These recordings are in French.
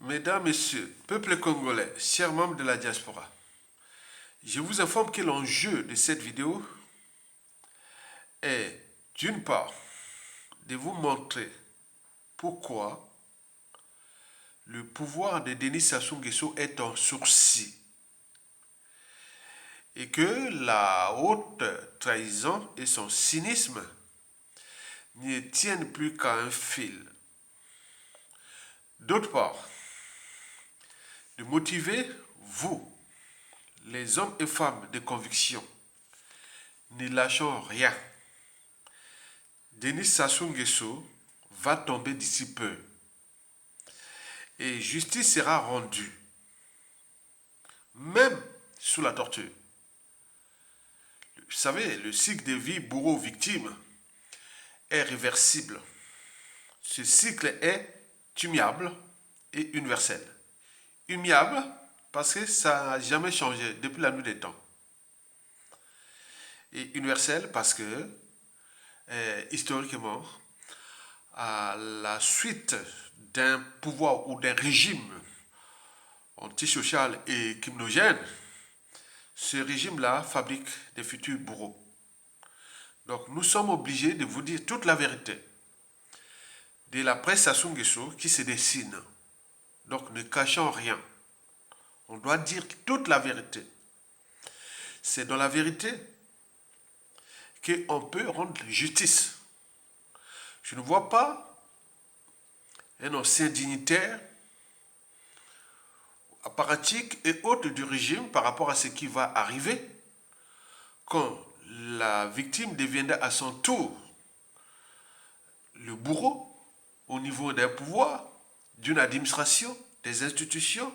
Mesdames, Messieurs, peuple congolais, chers membres de la diaspora, je vous informe que l'enjeu de cette vidéo est, d'une part, de vous montrer pourquoi le pouvoir de Denis Sassou Nguesso est en sourcil et que la haute trahison et son cynisme ne tiennent plus qu'à un fil. D'autre part, de motiver vous, les hommes et femmes de conviction, ne lâchons rien. Denis Sassou Nguesso va tomber d'ici peu et justice sera rendue, même sous la torture. Vous savez, le cycle de vie bourreau-victime est réversible. Ce cycle est immuable et universel. Immuable parce que ça n'a jamais changé depuis la nuit des temps. Et universel parce que, historiquement, à la suite d'un pouvoir ou d'un régime antisocial et criminogène, ce régime-là fabrique des futurs bourreaux. Donc nous sommes obligés de vous dire toute la vérité de la presse Sassou Nguesso qui se dessine. Donc ne cachons rien. On doit dire toute la vérité. C'est dans la vérité qu'on peut rendre justice. Je ne vois pas un ancien dignitaire, apparatique et hôte du régime par rapport à ce qui va arriver quand la victime deviendra à son tour le bourreau au niveau d'un pouvoir, d'une administration, des institutions,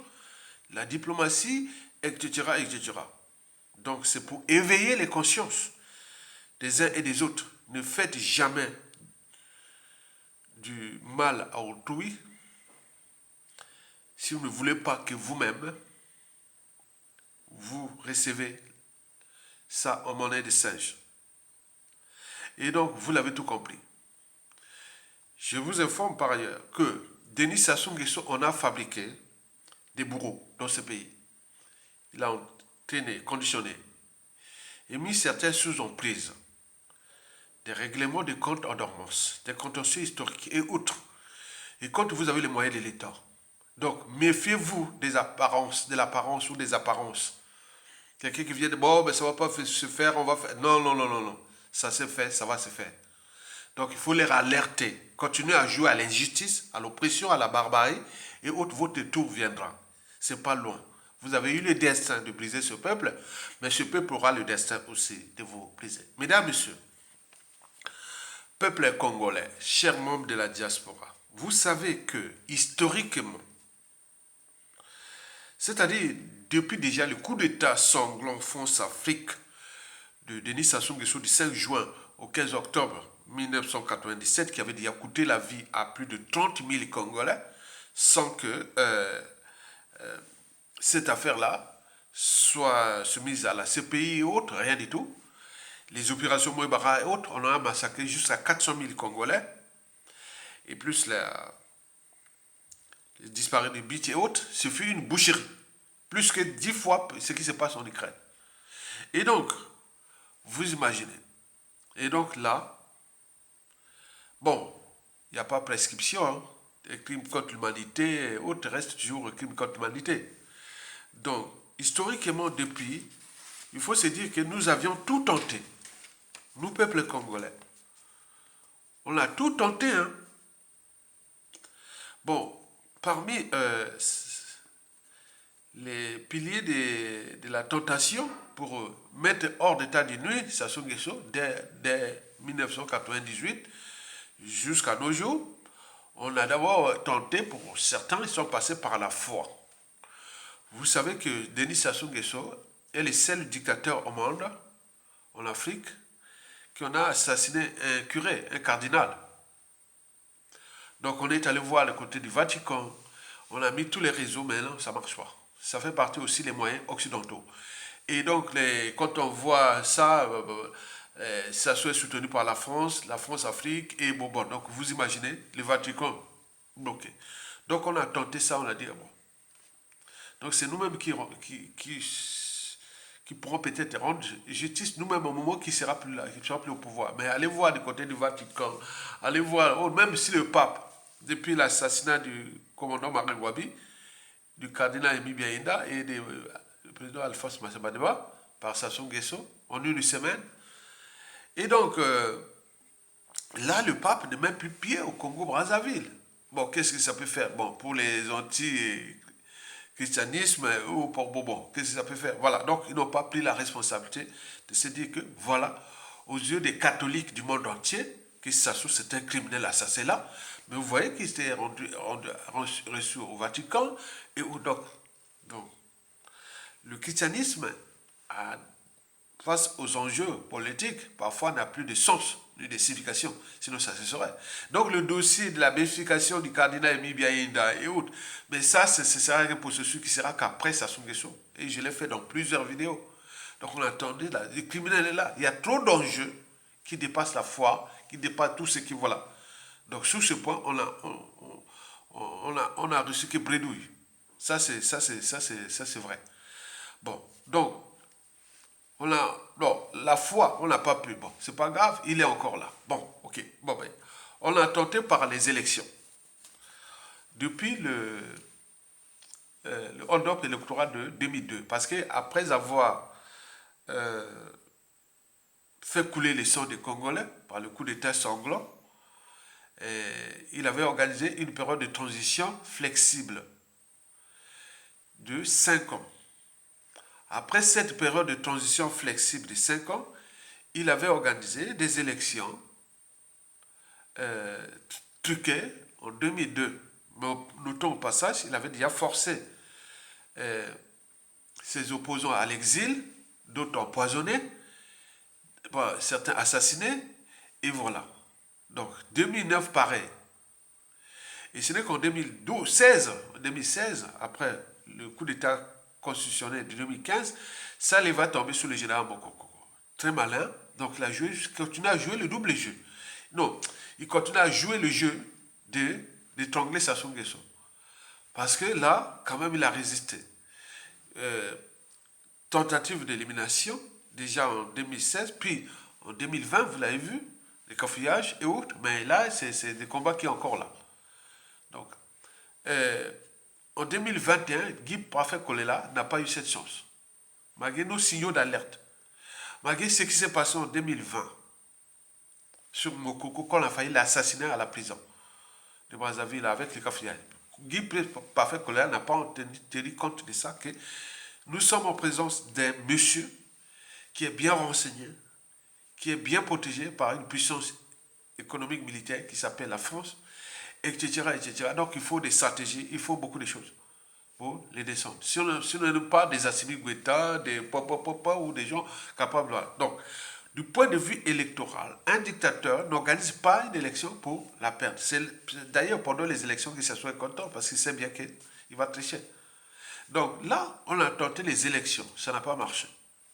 la diplomatie, etc., etc. Donc c'est pour éveiller les consciences des uns et des autres. Ne faites jamais du mal à autrui si vous ne voulez pas que vous-même, vous recevez ça en monnaie de singe. Et donc, vous l'avez tout compris. Je vous informe par ailleurs que Denis Sassou Nguesso en a fabriqué des bourreaux dans ce pays. Il a entraîné, conditionné et mis certains sous emprise. Des règlements de comptes en dormance, des contentieux historiques et autres. Et quand vous avez les moyens de l'État. Donc, méfiez-vous des apparences, de l'apparence ou des apparences. Quelqu'un qui vient de bon, ben ça va pas se faire, on va faire. Non, non, non, non, non. Ça se fait, ça va se faire. Donc, il faut les alerter. Continuez à jouer à l'injustice, à l'oppression, à la barbarie, et votre tour viendra. C'est pas loin. Vous avez eu le destin de briser ce peuple, mais ce peuple aura le destin aussi de vous briser. Mesdames, Messieurs, peuple congolais, chers membres de la diaspora, vous savez que, historiquement, c'est-à-dire depuis déjà le coup d'État sanglant France-Afrique de Denis Sassou Nguesso du 5 juin au 15 octobre 1997, qui avait déjà coûté la vie à plus de 30 000 Congolais, sans que cette affaire-là soit soumise à la CPI et autres, rien du tout. Les opérations Moïbara et autres, on en a massacré jusqu'à 400 000 Congolais, et plus les disparus de Bit et autres, ce fut une boucherie. Plus que 10 fois ce qui se passe en Ukraine. Et donc, vous imaginez. Et donc là, bon, il n'y a pas prescription. Hein. Les crimes contre l'humanité et autres restent toujours les crimes contre l'humanité. Donc, historiquement, depuis, il faut se dire que nous avions tout tenté. Nous, peuple congolais. On a tout tenté. Hein. Bon, parmi les piliers de la tentation pour mettre hors d'état de nuit Sassou Nguesso dès 1998 jusqu'à nos jours, on a d'abord tenté, pour certains, ils sont passés par la foi. Vous savez que Denis Sassou Nguesso est le seul dictateur au monde, en Afrique, qui en a assassiné un curé, un cardinal. Donc on est allé voir le côté du Vatican, on a mis tous les réseaux, mais non, ça ne marche pas. Ça fait partie aussi des moyens occidentaux. Et donc, quand on voit ça, ça soit soutenu par la France Afrique, et bon, donc vous imaginez, le Vatican bloqué. Donc on a tenté ça, on a dit, bon. Donc c'est nous-mêmes qui pourront peut-être rendre justice nous-mêmes au moment qui sera plus là, qui ne sera plus au pouvoir. Mais allez voir du côté du Vatican, allez voir, même si le pape, depuis l'assassinat du commandant Marc Wabi, du cardinal Emi Biaïda et du président Alphonse Massamadeba, par Sassou Nguesso, en une semaine. Et donc, là, le pape ne met plus pied au Congo-Brazzaville. Bon, qu'est-ce que ça peut faire? Bon, pour les anti-christianisme, ou pour Bobon, qu'est-ce que ça peut faire? Voilà, donc ils n'ont pas pris la responsabilité de se dire que, voilà, aux yeux des catholiques du monde entier, que Sassou c'est un criminel assassin là, mais vous voyez qu'il s'était reçu au Vatican, et où donc le christianisme a face aux enjeux politiques, parfois n'a plus de sens, ni de signification, sinon ça se saurait. Donc le dossier de la béatification du cardinal Emi Biaïda et autres, mais ça, ce sera un processus qui sera qu'après Sassou Nguesso. Et je l'ai fait dans plusieurs vidéos. Donc on attendait, là, le criminel est là. Il y a trop d'enjeux qui dépassent la foi, qui dépassent tout ce qui, voilà. Donc sur ce point, on a reçu que bredouille. Ça c'est vrai. Bon, donc, non, la foi, on n'a pas pu. Bon, c'est pas grave, il est encore là. Bon, ok. Bon, ben, on a tenté par les élections. Depuis le hold-up électoral de 2002, parce qu'après avoir fait couler les sangs des Congolais par le coup d'État sanglant, il avait organisé une période de transition flexible de 5 ans. Après cette période de transition flexible de 5 ans, il avait organisé des élections truquées en 2002. Mais notons au passage, il avait déjà forcé ses opposants à l'exil, d'autres empoisonnés, certains assassinés, et voilà. Donc 2009 pareil. Et ce n'est qu'en 2016, après le coup d'État constitutionnel de 2015, ça les va tomber sur le général Mokoko. Très malin. Donc il continue à jouer le double jeu. Non, il continue à jouer le jeu d'étrangler Sassou Nguesso. Parce que là, quand même, il a résisté. Tentative d'élimination, déjà en 2016, puis en 2020, vous l'avez vu, les cafouillages et autres, mais là, c'est des combats qui sont encore là. Donc, en 2021, Guy Parfait Kolela n'a pas eu cette chance. Malgré nos signaux d'alerte. Malgré ce qui s'est passé en 2020 sur Mokoko, quand on a failli l'assassiner à la prison de Brazzaville avec les cafouillages. Guy Parfait Kolela n'a pas tenu compte de ça, que nous sommes en présence d'un monsieur qui est bien renseigné, qui est bien protégé par une puissance économique militaire qui s'appelle la France, etc., etc. Donc il faut des stratégies, il faut beaucoup de choses pour les descendre. Si on n'a pas des Assimi Goïta, des papa ou des gens capables. Voilà. Donc, du point de vue électoral, un dictateur n'organise pas une élection pour la perdre. C'est d'ailleurs pendant les élections qu'il s'assoit content parce qu'il sait bien qu'il va tricher. Donc là, on a tenté les élections, ça n'a pas marché.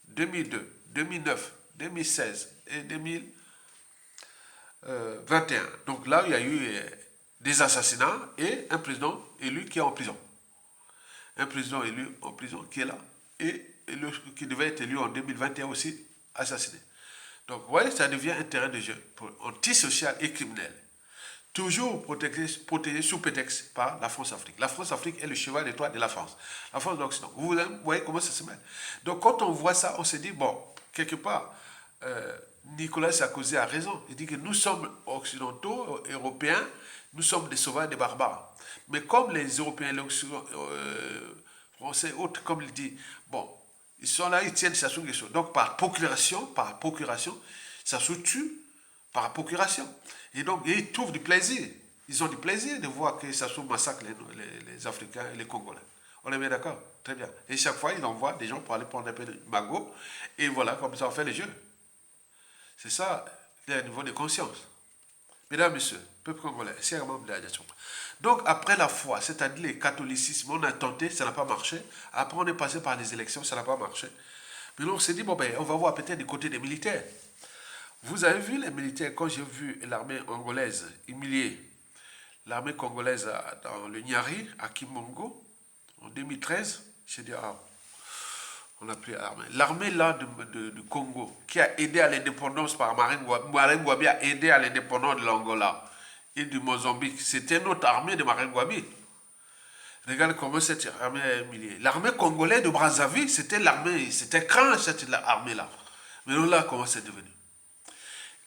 2002, 2009, 2016 et 2021. Donc là, il y a eu des assassinats et un président élu qui est en prison. Un président élu en prison qui est là et qui devait être élu en 2021 aussi assassiné. Donc, vous voyez, ça devient un terrain de jeu antisocial et criminel. Toujours protégé sous prétexte par la France-Afrique. La France-Afrique est le cheval de Troie de la France. La France d'Occident. Vous voyez comment ça se met. Donc, quand on voit ça, on se dit, bon, quelque part, Nicolas Sarkozy a raison. Il dit que nous sommes occidentaux, européens, nous sommes des sauvages, des barbares. Mais comme les Européens, les Français, autres, comme il dit, bon, ils sont là, ils tiennent Sassou Nguesso. Donc, par procuration, Sassou tue par procuration. Et donc, ils trouvent du plaisir. Ils ont du plaisir de voir que Sassou massacre les Africains et les Congolais. On est bien d'accord? Très bien. Et chaque fois, ils envoient des gens pour aller prendre un peu de magot. Et voilà, comme ça, on fait les jeux. C'est ça, le niveau de conscience. Mesdames, Messieurs, peuple congolais, c'est vraiment de la diaspora. Donc, après la foi, c'est-à-dire le catholicisme, on a tenté, ça n'a pas marché. Après, on est passé par les élections, ça n'a pas marché. Mais là, on s'est dit, bon, ben, on va voir peut-être du côté des militaires. Vous avez vu les militaires, quand j'ai vu l'armée angolaise humilier l'armée congolaise dans le Nyari, à Kimongo, en 2013. J'ai dit, ah, on n'a plus l'armée. L'armée là du Congo, qui a aidé à l'indépendance par Marine Gwabi a aidé à l'indépendance de l'Angola et du Mozambique. C'était notre armée de Marine Gwabi. Regarde comment cette armée est humiliée. L'armée congolaise de Brazzaville, c'était l'armée, c'était grand cette armée-là. Mais là, comment c'est devenu?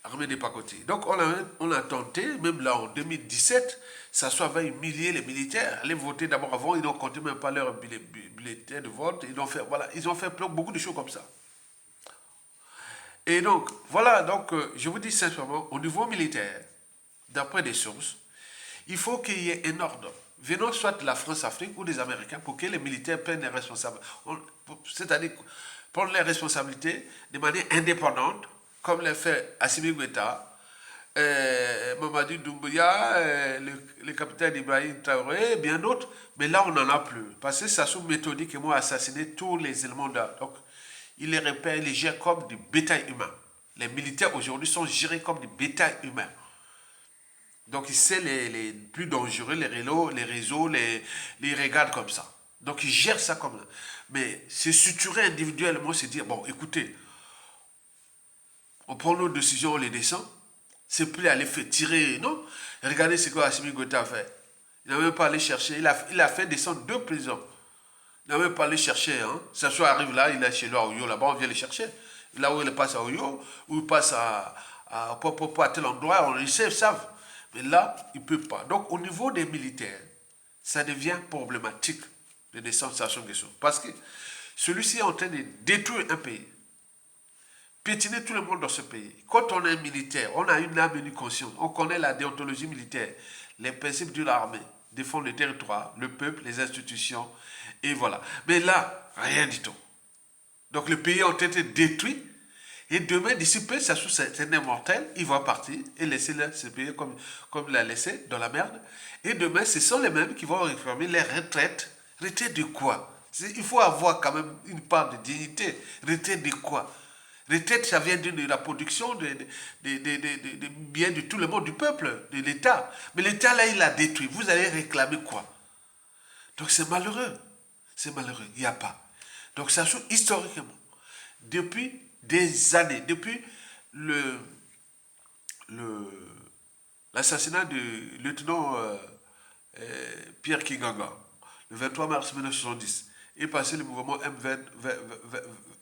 L'armée des pacotiers. Donc on a tenté, même là en 2017, ça soit va humilier les militaires. Aller voter d'abord avant, ils n'ont compté même pas leur bulletin de vote. Ils ont fait beaucoup de choses comme ça. Et donc, voilà, donc je vous dis simplement, au niveau militaire, d'après des sources, il faut qu'il y ait un ordre venant soit de la France-Afrique ou des Américains pour que les militaires prennent les responsabilités. C'est-à-dire prendre les responsabilités de manière indépendante, comme l'a fait Assimi Goïta, Mamadou Doumbouya, le capitaine Ibrahim Traoré, et bien d'autres. Mais là, on n'en a plus. Parce que Sassou méthodiquement assassiné tous les éléments d'art. Donc, il les repère, il les gère comme du bétail humain. Les militaires aujourd'hui sont gérés comme du bétail humain. Donc il sait les plus dangereux, les réseaux, les regarde comme ça. Donc il gère ça comme ça. Mais se structurer individuellement, c'est dire, bon, écoutez, on prend nos décisions, on les descend. C'est plus aller faire tirer, non. Regardez ce que Assimi Goïta a fait. Il n'a même pas allé chercher, il a fait descendre 2 prisons. Il n'a même pas allé chercher, hein. Ça soit arrive là, il est chez lui à Oyo, là-bas, on vient le chercher. Là où il passe à Oyo, où il passe à tel endroit, on le sait, savent. Mais là, il ne peut pas. Donc, au niveau des militaires, ça devient problématique de descendre Sassou Nguesso. Parce que celui-ci est en train de détruire un pays. Piétiner tout le monde dans ce pays. Quand on est militaire, on a une âme et une conscience. On connaît la déontologie militaire, les principes de l'armée, défendre le territoire, le peuple, les institutions, et voilà. Mais là, rien du tout. Donc, le pays est en train de détruit. Et demain, d'ici peu, ça c'est un immortel, il va partir et laisser ce pays comme il l'a laissé dans la merde. Et demain, ce sont les mêmes qui vont réformer les retraites. Retraite de quoi? Il faut avoir quand même une part de dignité. Retraite de quoi? Retraite, ça vient de la production des biens de tout le monde, du peuple, de l'État. Mais l'État, là, il l'a détruit. Vous allez réclamer quoi? Donc c'est malheureux. C'est malheureux. Il n'y a pas. Donc ça joue historiquement. Depuis des années, depuis l'assassinat du lieutenant Pierre Kinganga, le 23 mars 1970, est passé le mouvement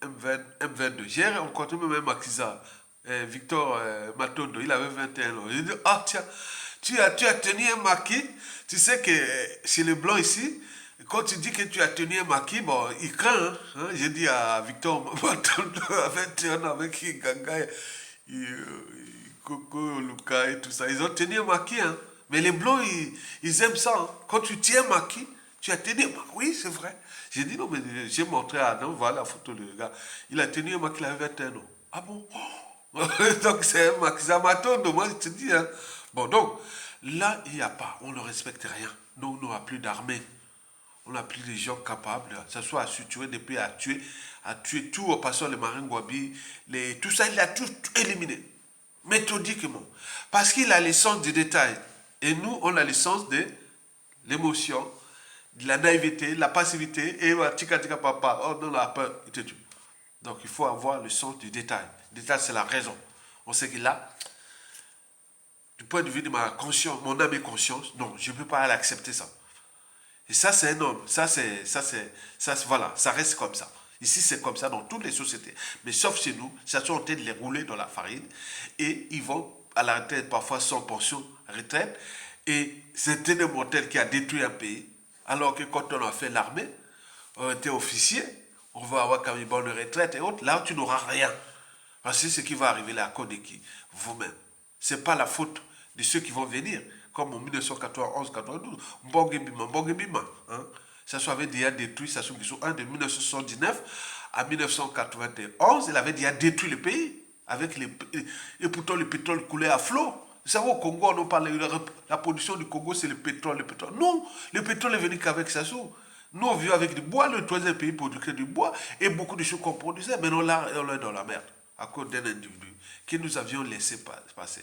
M22. J'ai rencontré même Makiza, Victor Matondo, il avait 21 ans. J'ai dit, ah tiens, tu as tenu un maquis, tu sais que chez les Blancs ici, quand tu dis que tu as tenu un maquis, bon, il craint. Hein? J'ai dit à Victor Matondo, avec Ganga, Coco, Luca et tout ça, ils ont tenu un maquis. Hein? Mais les Blancs, ils aiment ça. Hein? Quand tu tiens un maquis, tu as tenu un maquis. Oui, c'est vrai. J'ai dit non, mais j'ai montré à Adam, voilà la photo du gars. Il a tenu un maquis, il avait 21 ans. Ah bon? Donc c'est un maquis Matondo, moi je te dis. Hein? Bon, donc, là, il n'y a pas. On ne respecte rien. Nous, on n'aura plus d'armée. On n'a plus de gens capables, ça soit à suturer des pays, à tuer tout, en passant les marins Gwabi, tout ça, il a tout éliminé, méthodiquement. Parce qu'il a l'essence du détail. Et nous, on a l'essence de l'émotion, de la naïveté, de la passivité, et tika tika papa, oh non, la peur, il te tue. Donc il faut avoir le sens du détail. Le détail, c'est la raison. On sait que là, du point de vue de ma conscience, mon âme et conscience, non, je ne peux pas l'accepter ça. Et ça, c'est un homme. Voilà, ça reste comme ça. Ici, c'est comme ça dans toutes les sociétés. Mais sauf chez nous, ça sont en train de les rouler dans la farine. Et ils vont à la retraite, parfois sans pension, retraite. Et c'est un mortel qui a détruit un pays. Alors que quand on a fait l'armée, on était officier, on va avoir quand même une bonne retraite et autres. Là, tu n'auras rien. Parce que ce qui va arriver là, à cause de qui? Vous-même. Ce n'est pas la faute de ceux qui vont venir. Comme en 1991-92, Mbongue hein? Ça avait déjà détruit, ça de 1979 à 1991, il avait déjà détruit le pays. Et pourtant, le pétrole coulait à flot. Vous savez, au Congo, on parle de la production du Congo, c'est le pétrole. Non, le pétrole est venu qu'avec Sassou. Nous, on vit avec du bois, le troisième pays produisait du bois, et beaucoup de choses qu'on produisait, mais on est dans la merde, à cause d'un individu que nous avions laissé passer.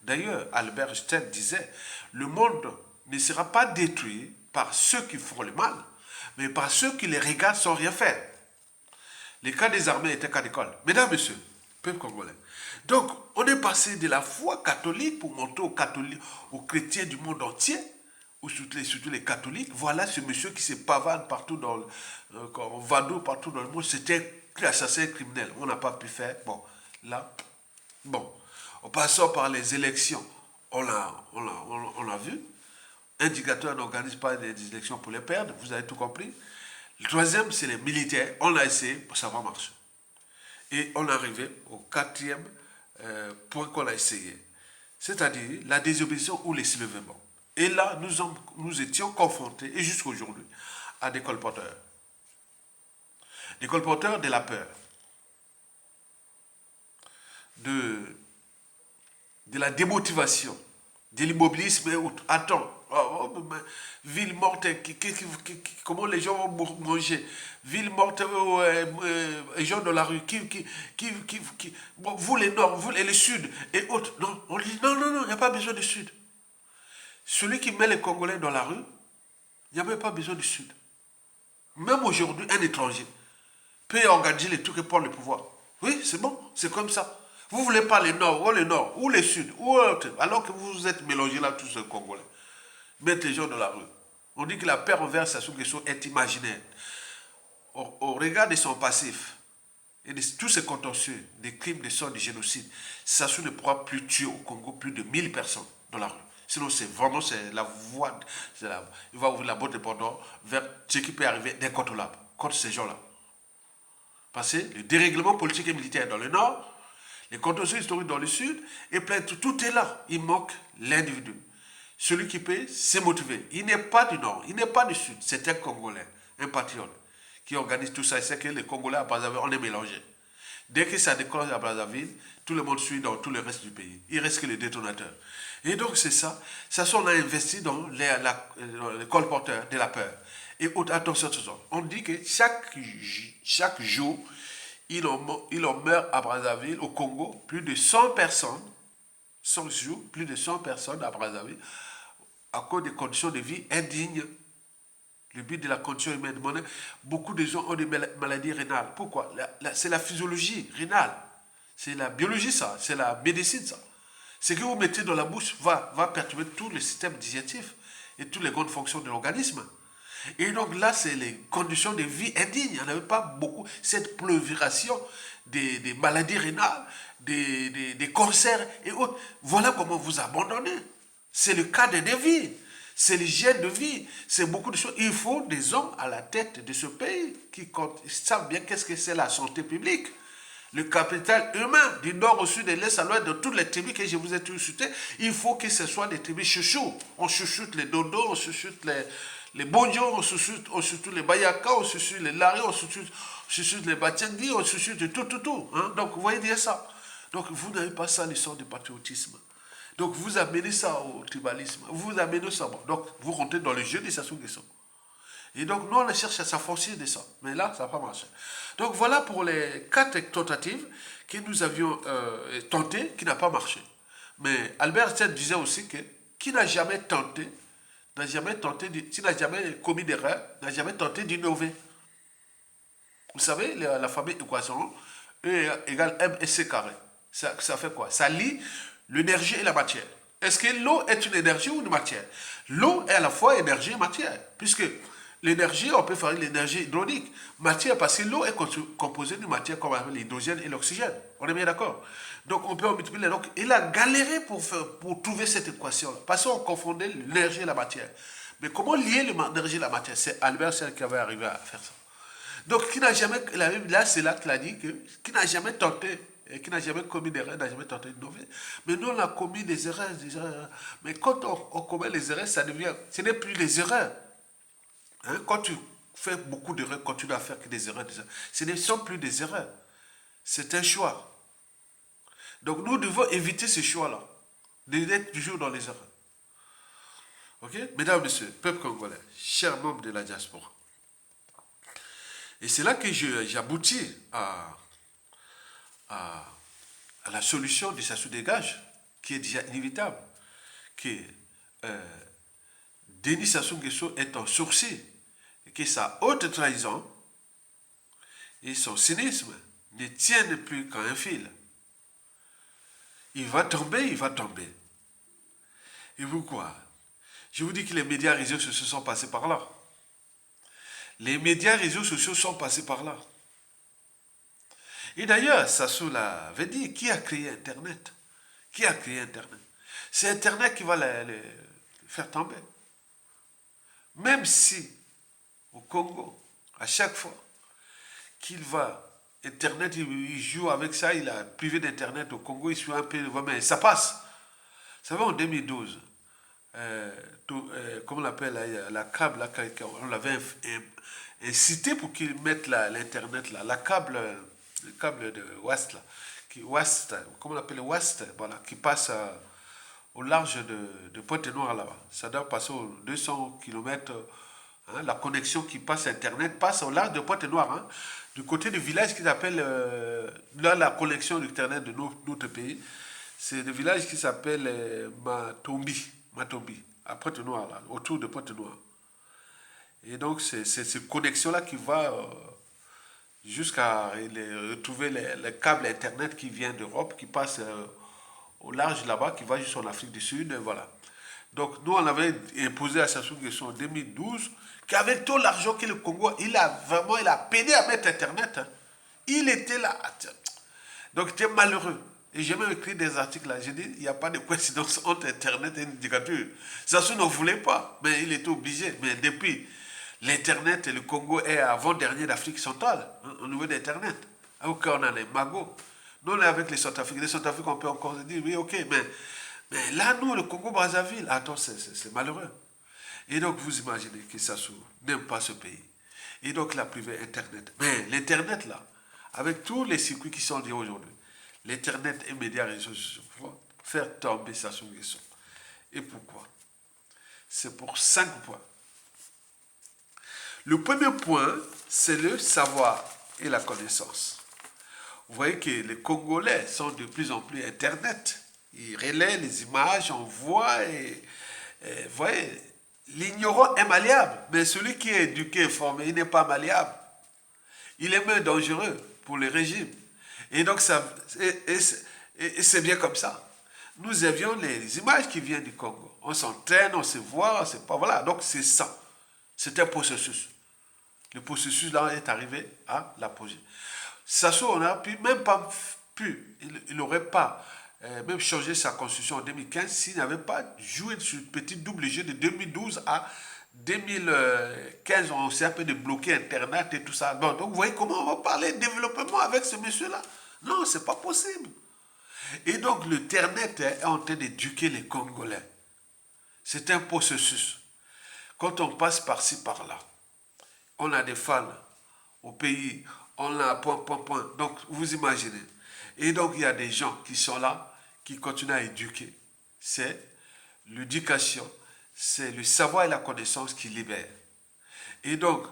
D'ailleurs, Albert Einstein disait, le monde ne sera pas détruit par ceux qui font le mal, mais par ceux qui les regardent sans rien faire. Les cas des armées étaient cas d'école. Mesdames, messieurs, peuple congolais. Donc, on est passé de la foi catholique pour monter aux chrétiens du monde entier, ou surtout les catholiques. Voilà ce monsieur qui se pavane partout dans vadou partout dans le monde. C'était un assassin criminel. On n'a pas pu faire. Bon, là, bon. En passant par les élections, on l'a vu. Indicateur n'organise pas des élections pour les perdre. Vous avez tout compris. Le troisième, c'est les militaires. On a essayé, ça va marcher. Et on est arrivé au quatrième point qu'on a essayé. C'est-à-dire la désobéissance ou les soulèvements. Et là, nous étions confrontés, et jusqu'à aujourd'hui, à des colporteurs. Des colporteurs de la peur. De la démotivation, de l'immobilisme et autres. Attends, ville morte, comment les gens vont manger? Ville morte, les gens de la rue, bon, vous les Nord, vous les Sud et autres. Non, on dit non, non, non, il n'y a pas besoin du Sud. Celui qui met les Congolais dans la rue, il n'y a même pas besoin du Sud. Même aujourd'hui, un étranger peut organiser les trucs et prendre le pouvoir. Oui, c'est bon, c'est comme ça. Vous ne voulez pas les Nord, ou les Sud, ou autre, alors que vous vous êtes mélangés là, tous les Congolais. Mettre les gens dans la rue. On dit que la paix envers Sassou Nguesso est imaginaire. Au regard de son passif et de tous ces contentieux, des crimes de sang, des génocides, Sassou ne pourra plus tuer au Congo plus de 1000 personnes dans la rue. Sinon, c'est la voie, il va ouvrir la boîte de Pandore vers ce qui peut arriver d'incontrôlable contre ces gens-là. Parce que le dérèglement politique et militaire dans le Nord, les contentieux historiques dans le Sud, et plein, tout est là. Il manque l'individu. Celui qui peut se motiver. Il n'est pas du Nord, il n'est pas du Sud. C'est un Congolais, un patriote, qui organise tout ça. Et c'est que les Congolais à Brazzaville, on est mélangés. Dès que ça déclenche à Brazzaville, tout le monde suit dans tout le reste du pays. Il reste que les détonateurs. Et donc c'est ça. Ça, on a investi dans les colporteurs de la peur. Et attention, on dit que chaque jour, il en meurt à Brazzaville, au Congo, plus de 100 personnes, 100 jours, plus de 100 personnes à Brazzaville, à cause des conditions de vie indignes. Le but de la condition humaine. Beaucoup de gens ont des maladies rénales. Pourquoi? C'est la physiologie rénale. C'est la biologie, ça. C'est la médecine, ça. Ce que vous mettez dans la bouche va perturber tout le système digestif et toutes les grandes fonctions de l'organisme. Et donc là, c'est les conditions de vie indignes. Il n'y en avait pas beaucoup. Cette prolifération des maladies rénales, des cancers et autres. Voilà comment vous abandonnez. C'est le cadre de vie. C'est l'hygiène de vie. C'est beaucoup de choses. Il faut des hommes à la tête de ce pays qui savent bien qu'est-ce que c'est la santé publique. Le capital humain du nord au sud et de l'est à l'ouest de toutes les tribus que je vous ai tous cités, il faut que ce soit des tribus chouchous. On chouchoute les dodos, on chouchoute les bonjos, on chouchoute les bayaka, on chouchoute les lari, on chouchoute les batiangui, on chouchoute tout. Hein? Donc vous voyez bien ça. Donc vous n'avez pas ça, le sens du patriotisme. Donc vous amenez ça au tribalisme, vous amenez ça. Donc vous rentrez dans le jeu de Sassou Nguesso. Et donc nous on cherche à s'affranchir de ça. Mais là, ça n'a pas marché. Donc voilà pour les 4 tentatives que nous avions tentées, qui n'ont pas marché. Mais Albert Einstein disait aussi que qui n'a jamais tenté, qui n'a jamais commis d'erreur, n'a jamais tenté d'innover. Vous savez, la famille équation E égale mc carré. Ça fait quoi? Ça lie l'énergie et la matière. Est-ce que l'eau est une énergie ou une matière? L'eau est à la fois énergie et matière, puisque l'énergie, on peut faire l'énergie hydraulique. Matière, parce que l'eau est composée de matière comme l'hydrogène et l'oxygène. On est bien d'accord? Donc on peut en multiplier. Donc il a galéré pour trouver cette équation. Parce qu'on confondait l'énergie et la matière. Mais comment lier l'énergie et la matière? C'est Albert Einstein qui avait arrivé à faire ça. Donc qui n'a jamais, là c'est là qu'il a dit que qui n'a jamais tenté et qui n'a jamais commis d'erreur, n'a jamais tenté d'innover. Mais nous, on a commis des erreurs. Mais quand on commet les erreurs, ce n'est plus des erreurs. Hein? Quand tu fais beaucoup d'erreurs, quand tu dois faire que des erreurs, ce ne sont plus des erreurs. C'est un choix. Donc nous devons éviter ce choix-là, d'être toujours dans les erreurs. Ok? Mesdames, Messieurs, peuple congolais, chers membres de la diaspora. Et c'est là que j'aboutis à la solution de Sassou Dégage. qui est déjà inévitable, que Denis Sassou Nguesso est en sursis, et que sa haute trahison et son cynisme ne tiennent plus qu'à un fil. Il va tomber, il va tomber. Et pourquoi? Je vous dis que les médias réseaux sociaux sont passés par là. Les médias réseaux sociaux sont passés par là. Et d'ailleurs, Sassou l'avait dit, qui a créé Internet? Qui a créé Internet? C'est Internet qui va les faire tomber. Même si, au Congo, à chaque fois qu'il va, Internet, il joue avec ça, il a privé d'Internet au Congo, il suit un peu, mais ça passe. Ça va en 2012. Comment on l'appelle, la câble, là, on l'avait incité pour qu'ils mettent l'Internet, là, le câble de Ouest, là, comment on l'appelle, Ouest, voilà, qui passe au large de Pointe-Noire, là-bas. Ça doit passer aux 200 km. Hein, la connexion qui passe Internet passe au large de Pointe-Noire, hein, du côté du village qu'ils appellent, là, la connexion d'Internet de notre pays, c'est le village qui s'appelle Matombi, à Pointe-Noire, là, autour de Pointe-Noire. Et donc, c'est cette connexion-là qui va jusqu'à retrouver les câbles Internet qui viennent d'Europe, qui passent au large là-bas, qui va jusqu'en Afrique du Sud, voilà. Donc, nous, on avait imposé à Sassou Nguesso en 2012 qu'avec tout l'argent que le Congo, il a peiné à mettre Internet. Hein. Il était là. Donc, il était malheureux. Et j'ai même écrit des articles là. J'ai dit, il n'y a pas de coïncidence entre Internet et une dictature. Sassou ne voulait pas, mais il était obligé. Mais depuis, l'Internet, le Congo est avant-dernier d'Afrique centrale, hein, au niveau d'Internet. Donc, on a les magots. Nous, on est avec les Centrafricains. Les Centrafricains, on peut encore se dire, oui, ok, mais là, nous, le Congo-Brazzaville, attends, c'est malheureux. Et donc, vous imaginez que Sassou n'aime pas ce pays. Et donc, il a privé Internet. Mais l'Internet, là, avec tous les circuits qui sont liés aujourd'hui, l'Internet et les médias réseaux sociaux vont faire tomber Sassou Nguesso. Et pourquoi? C'est pour 5 points. Le premier point, c'est le savoir et la connaissance. Vous voyez que les Congolais sont de plus en plus Internet. Ils relaient les images, on voit et vous voyez, l'ignorant est malléable, mais celui qui est éduqué et formé, il n'est pas malléable. Il est même dangereux pour le régime. Et donc, c'est bien comme ça. Nous avions les images qui viennent du Congo. On s'entraîne, on se voit, on se pas. Voilà, donc c'est ça. C'est un processus. Le processus là est arrivé à l'apogée. Sassou, on n'a même pas pu, il n'aurait pas même changé sa constitution en 2015 s'il n'avait pas joué sur le petit double jeu de 2012 à 2015. On s'est un peu de bloquer Internet et tout ça. Bon, donc vous voyez comment on va parler de développement avec ce monsieur-là? Non, c'est pas possible. Et donc l'Internet est en train d'éduquer les Congolais. C'est un processus. Quand on passe par-ci, par-là, on a des fans au pays, on a point. Donc, vous imaginez. Et donc, il y a des gens qui sont là, qui continuent à éduquer. C'est l'éducation, c'est le savoir et la connaissance qui libèrent. Et donc,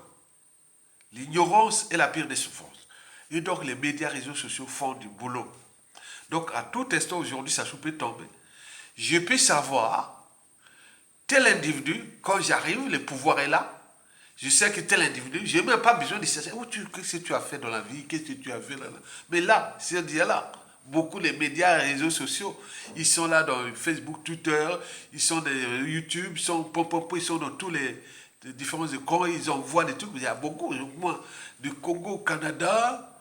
l'ignorance est la pire des souffrances. Et donc, les médias, réseaux sociaux font du boulot. Donc, à tout instant, aujourd'hui, ça peut tomber. Je peux savoir, tel individu, quand j'arrive, le pouvoir est là. Je sais que tel individu, je n'ai même pas besoin de chercher. Qu'est-ce que tu as fait dans la vie? Qu'est-ce que tu as fait là? Mais là, c'est dit là. Beaucoup les médias, les réseaux sociaux, ils sont là dans Facebook, Twitter, ils sont dans YouTube, ils sont dans tous les différents écoles, ils envoient des trucs. Il y a beaucoup, moi, du Congo au Canada,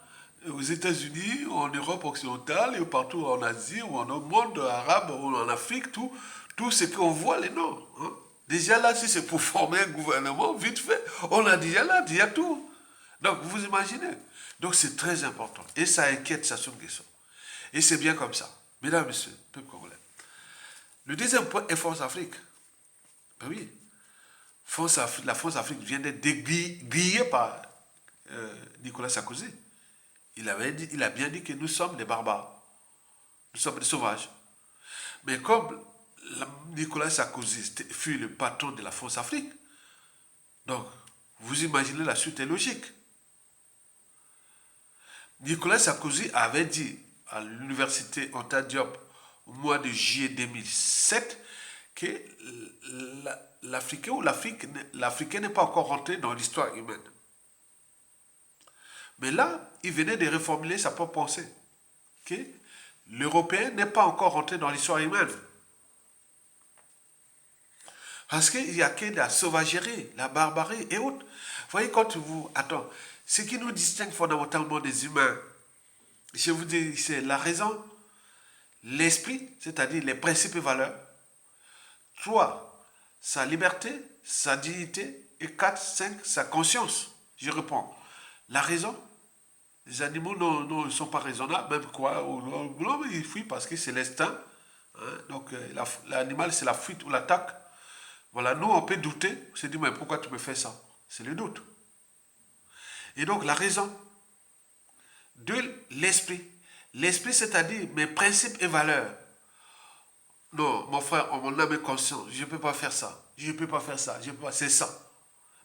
aux États-Unis, en Europe occidentale, et partout en Asie, ou en monde arabe, ou en Afrique, tout ce qu'on voit, les noms. Hein. Déjà là, si c'est pour former un gouvernement, vite fait, on a déjà là, déjà tout. Donc, vous imaginez. Donc, c'est très important. Et ça inquiète Sassou Nguesso. Et c'est bien comme ça. Mesdames, Messieurs, peuple congolais. Le deuxième point est France Afrique. Ben oui. La France Afrique vient d'être grillée par Nicolas Sarkozy. Il a bien dit que nous sommes des barbares. Nous sommes des sauvages. Mais comme Nicolas Sarkozy fut le patron de la France-Afrique, donc, vous imaginez la suite est logique. Nicolas Sarkozy avait dit à l'université Anta Diop au mois de juillet 2007, que l'Africain ou l'Africain n'est pas encore rentré dans l'histoire humaine. Mais là, il venait de reformuler sa propre pensée, que l'Européen n'est pas encore rentré dans l'histoire humaine. Parce qu'il n'y a que la sauvagerie, la barbarie et autres. Vous voyez, quand vous... Attends, ce qui nous distingue fondamentalement des humains, je vous dis, c'est la raison, l'esprit, c'est-à-dire les principes et valeurs. 3, sa liberté, sa dignité. Et 4, 5, sa conscience. Je réponds. La raison, les animaux ne sont pas raisonnables, même quoi. Non, ils fuient parce que c'est l'instinct. Hein, donc l'animal, c'est la fuite ou l'attaque. Voilà, nous, on peut douter. On se dit, mais pourquoi tu me fais ça? C'est le doute. Et donc, la raison. 2, l'esprit. L'esprit, c'est-à-dire mes principes et valeurs. Non, mon frère, mon âme est consciente. Je ne peux pas faire ça. Je ne peux pas faire ça. C'est ça.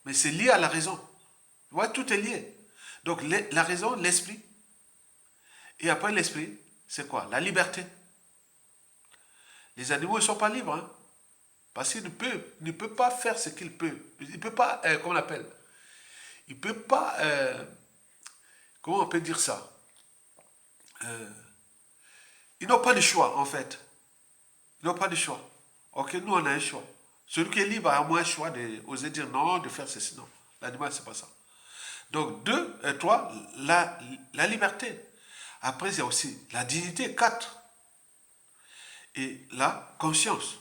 Mais c'est lié à la raison. Tu vois, tout est lié. Donc, la raison, l'esprit. Et après l'esprit, c'est quoi? La liberté. Les animaux ne sont pas libres. Hein? Parce qu'il ne peut pas faire ce qu'il peut. Il ne peut pas, comment on appelle? Il ne peut pas, comment on peut dire ça? Ils n'ont pas de choix, en fait. Ils n'ont pas de choix. Ok, nous, on a un choix. Celui qui est libre a moins le choix d'oser dire non, de faire ceci. Non, l'animal, c'est pas ça. Donc, 2, 3, la liberté. Après, il y a aussi la dignité, 4. Et la conscience.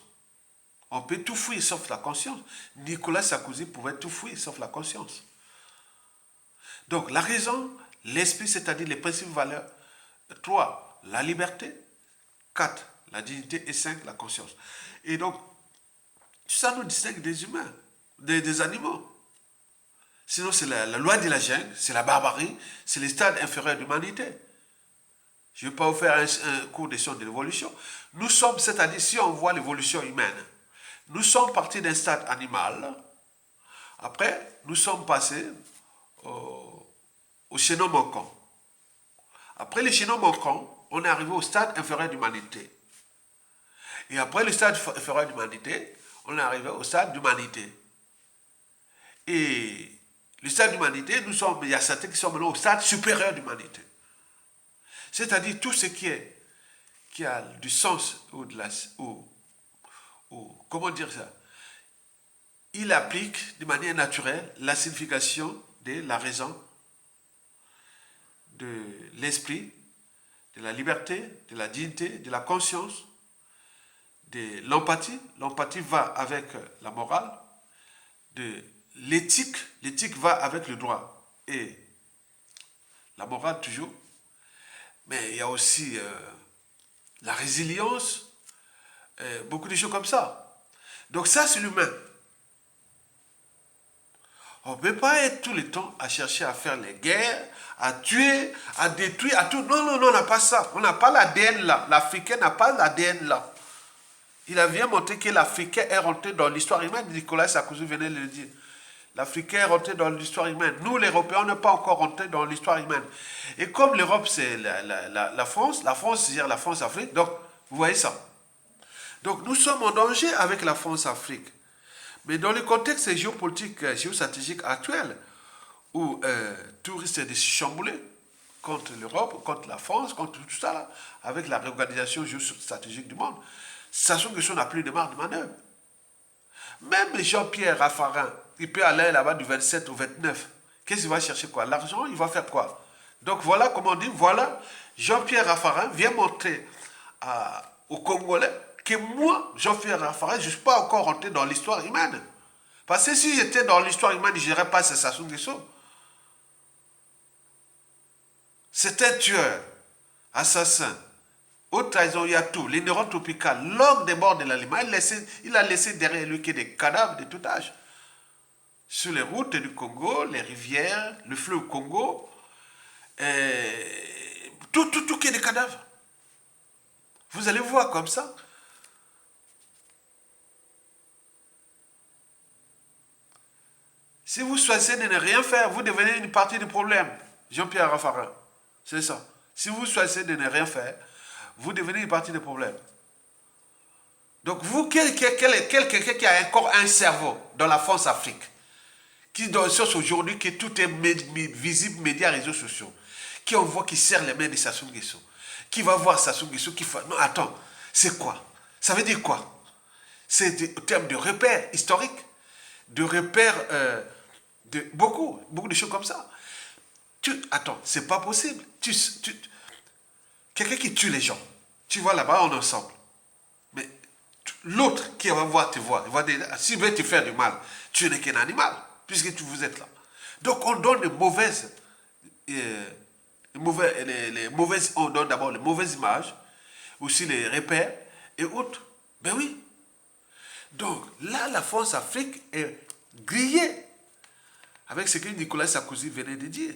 On peut tout fuir sauf la conscience. Nicolas Sarkozy pouvait tout fuir sauf la conscience. Donc, la raison, l'esprit, c'est-à-dire les principes valeurs. 3, la liberté. 4, la dignité. Et 5, la conscience. Et donc, ça nous distingue des humains, des animaux. Sinon, c'est la loi de la jungle, c'est la barbarie, c'est les stades inférieurs de l'humanité. Je ne vais pas vous faire un cours de science de l'évolution. Nous sommes, c'est-à-dire, si on voit l'évolution humaine, nous sommes partis d'un stade animal. Après, nous sommes passés au chaînon manquant. Après les chaînons manquants, on est arrivé au stade inférieur de l'humanité. Et après le stade inférieur de l'humanité, on est arrivé au stade d'humanité. Et le stade d'humanité, il y a certains qui sont maintenant au stade supérieur d'humanité. C'est-à-dire tout ce qui a du sens comment dire ça? Il applique de manière naturelle la signification de la raison, de l'esprit, de la liberté, de la dignité, de la conscience, de l'empathie. L'empathie va avec la morale, de l'éthique. L'éthique va avec le droit et la morale toujours. Mais il y a aussi la résilience, beaucoup de choses comme ça. Donc ça, c'est l'humain. On ne peut pas être tout le temps à chercher à faire les guerres, à tuer, à détruire, à tout. Non, non, non, on n'a pas ça. On n'a pas l'ADN là. L'Africain n'a pas l'ADN là. Il a bien montré que l'Africain est rentré dans l'histoire humaine. Nicolas Sarkozy venait de le dire. L'Africain est rentré dans l'histoire humaine. Nous, les Européens, on n'est pas encore rentrés dans l'histoire humaine. Et comme l'Europe, c'est la France, c'est-à-dire la France-Afrique, donc, vous voyez ça. Donc, nous sommes en danger avec la France-Afrique. Mais dans le contexte géopolitique, géostratégique actuel, où tout risque de se chambouler contre l'Europe, contre la France, contre tout ça, là, avec la réorganisation géostratégique du monde, sachant que ça n'a plus de marge de manœuvre. Même Jean-Pierre Raffarin, il peut aller là-bas du 27 au 29. Qu'est-ce qu'il va chercher quoi? L'argent, il va faire quoi? Donc voilà, comme on dit, voilà, Jean-Pierre Raffarin vient montrer aux Congolais que moi, Jean-Pierre Raffarin, je ne suis pas encore rentré dans l'histoire humaine. Parce que si j'étais dans l'histoire humaine, je n'irais pas à Sassou Nguesso. C'est un tueur, assassin, haute trahison, il y a tout. Les neurones tropicales, l'homme des bords de l'aliment, il a laissé derrière lui que des cadavres de tout âge. Sur les routes du Congo, les rivières, le fleuve Congo, tout qui est des cadavres. Vous allez voir comme ça. Si vous choisissez de ne rien faire, vous devenez une partie du problème. Jean-Pierre Raffarin, c'est ça. Si vous choisissez de ne rien faire, vous devenez une partie du problème. Donc vous, quelqu'un qui a encore un cerveau dans la France Afrique, qui dans aujourd'hui que tout est visible, médias, réseaux sociaux, qui on voit qui serre les mains de Sassou Nguesso, qui va voir Sassou Nguesso, qui fait... Non, attends, c'est quoi? Ça veut dire quoi? C'est des termes de repères historiques, de repères, de beaucoup de choses comme ça. Attends, c'est pas possible. Quelqu'un qui tue les gens, tu vois là-bas, on est ensemble. Mais l'autre qui va voir te voir, il va dire, s'il veut te faire du mal, tu n'es qu'un animal, puisque vous êtes là. Donc on donne on donne d'abord les mauvaises images, aussi les repères et autres. Ben oui. Donc là, la France-Afrique est grillée avec ce que Nicolas Sarkozy venait de dire.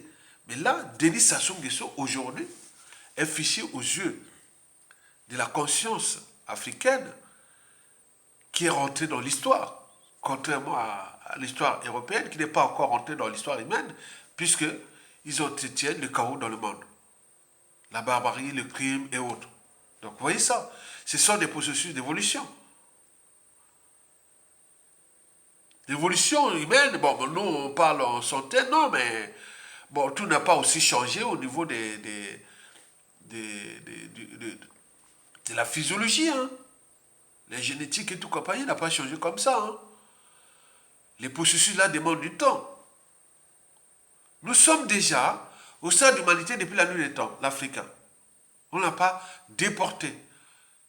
Mais là, Denis Sassou Nguesso, aujourd'hui, est fiché aux yeux de la conscience africaine qui est rentrée dans l'histoire, contrairement à l'histoire européenne, qui n'est pas encore rentrée dans l'histoire humaine, puisqu'ils entretiennent le chaos dans le monde. La barbarie, le crime et autres. Donc, vous voyez ça, ce sont des processus d'évolution. L'évolution humaine, bon, nous on parle en centaines, non, mais bon, tout n'a pas aussi changé au niveau de la physiologie. Hein. La génétique et tout compagnie n'a pas changé comme ça. Hein. Les processus là demandent du temps. Nous sommes déjà au sein de l'humanité depuis la nuit des temps, l'Africain. On n'a pas déporté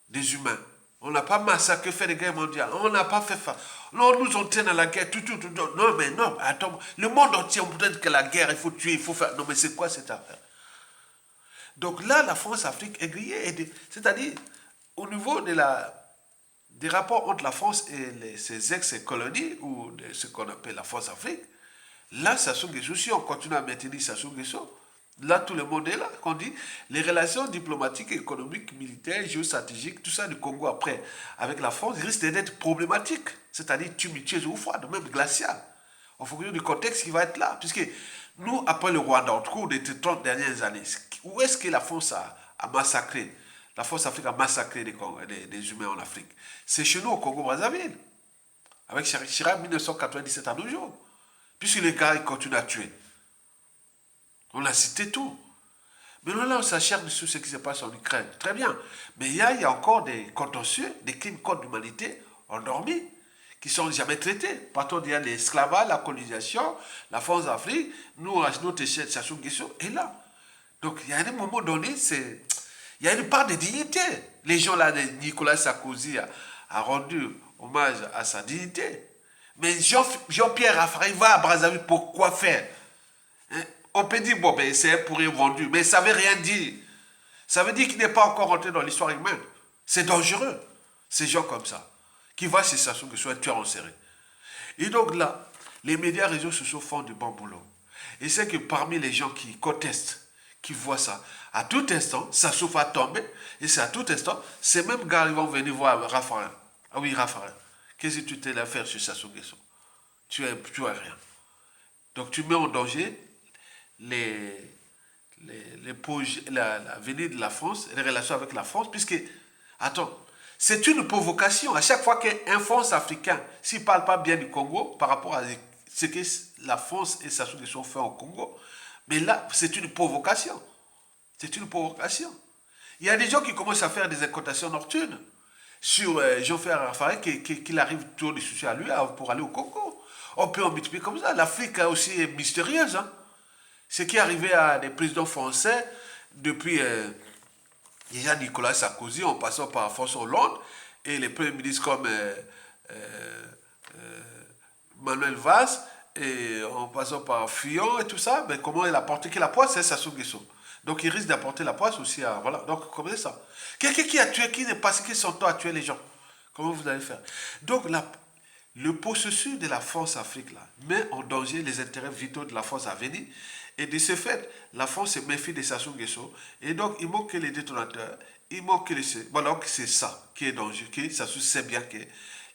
des humains. On n'a pas massacré, fait des guerres mondiales. On n'a pas fait ça. Non, nous on tient à la guerre, tout. Non, mais non, attends. Le monde entier, on peut dire que la guerre, il faut tuer, il faut faire. Non, mais c'est quoi cette affaire? Donc là, la France-Afrique est grillée. C'est-à-dire, au niveau des rapports entre la France et ses ex-colonies, ou de ce qu'on appelle la France-Afrique, là, Sassou Nguesso, si on continue à maintenir Sassou Nguesso, là, tout le monde est là. Qu'on dit, les relations diplomatiques, économiques, militaires, géostratégiques, tout ça du Congo après, avec la France, risquent d'être problématiques. C'est-à-dire tumultueuses ou froides, même glaciales. En fonction du contexte qui va être là. Puisque nous, après le Rwanda, au cours des 30 dernières années, où est-ce que la France a massacré? La France Afrique a massacré des humains en Afrique. C'est chez nous, au Congo-Brazzaville. Avec Chirac, 1997 à nos jours. Puisque les gars, ils continuent à tuer. On a cité tout. Mais là, on s'acharne sur ce qui se passe en Ukraine. Très bien. Mais il y a encore des contentieux, des crimes contre l'humanité endormis, qui sont jamais traités. Partons de l'esclavage, la colonisation, la France d'Afrique, nous, à notre échelle, Sassou Nguesso est là. Donc, il y a un moment donné, il y a une part de dignité. Les gens là, Nicolas Sarkozy a rendu hommage à sa dignité. Mais Jean-Pierre Raffarin va à Brazzaville pour quoi faire? Hein? On peut dire, bon, ben, c'est un pourri vendu, mais ça ne veut rien dire. Ça veut dire qu'il n'est pas encore rentré dans l'histoire humaine. C'est dangereux, ces gens comme ça, qui voient ces Sassou que soit un tueur en série. Et donc là, les médias réseaux sociaux font du bon boulot. Et c'est que parmi les gens qui contestent, qui voient ça, à tout instant, Sassou va tomber, et c'est à tout instant, ces mêmes gars ils vont venir voir Raffarin. Ah oui, Raffarin, qu'est-ce que tu t'es là faire sur Sassou Nguesso? Tu as rien. Donc tu mets en danger l'avenir de la France, les relations avec la France, puisque, attends, c'est une provocation. À chaque fois qu'un France africain, s'il ne parle pas bien du Congo par rapport à ce que la France et Sassou Nguesso ont fait au Congo, mais là, c'est une provocation. C'est une provocation. Il y a des gens qui commencent à faire des incantations nocturnes sur Jean-Pierre Raffarin qu'il arrive toujours des soucis à lui pour aller au Congo. On peut en multiplier comme ça. L'Afrique aussi est mystérieuse. Hein. Ce qui est arrivé à des présidents français depuis déjà Nicolas Sarkozy, en passant par François Hollande, et les premiers ministres comme Manuel Valls, et en passant par Fillon et tout ça, mais comment il a porté que la poisse, c'est Sassou Nguesso. Donc il risque d'apporter la poisse aussi à... Voilà, donc comment c'est ça? Quelqu'un qui a tué, qui n'est pas passé son temps à tuer les gens. Comment vous allez faire? Donc le processus de la France-Afrique là met en danger les intérêts vitaux de la France à venir. Et de ce fait, la France se méfie de Sassou Nguesso. Et donc, il manque que les détonateurs, il manque que les... Bon, donc c'est ça qui est dangereux, que Sassou sait bien que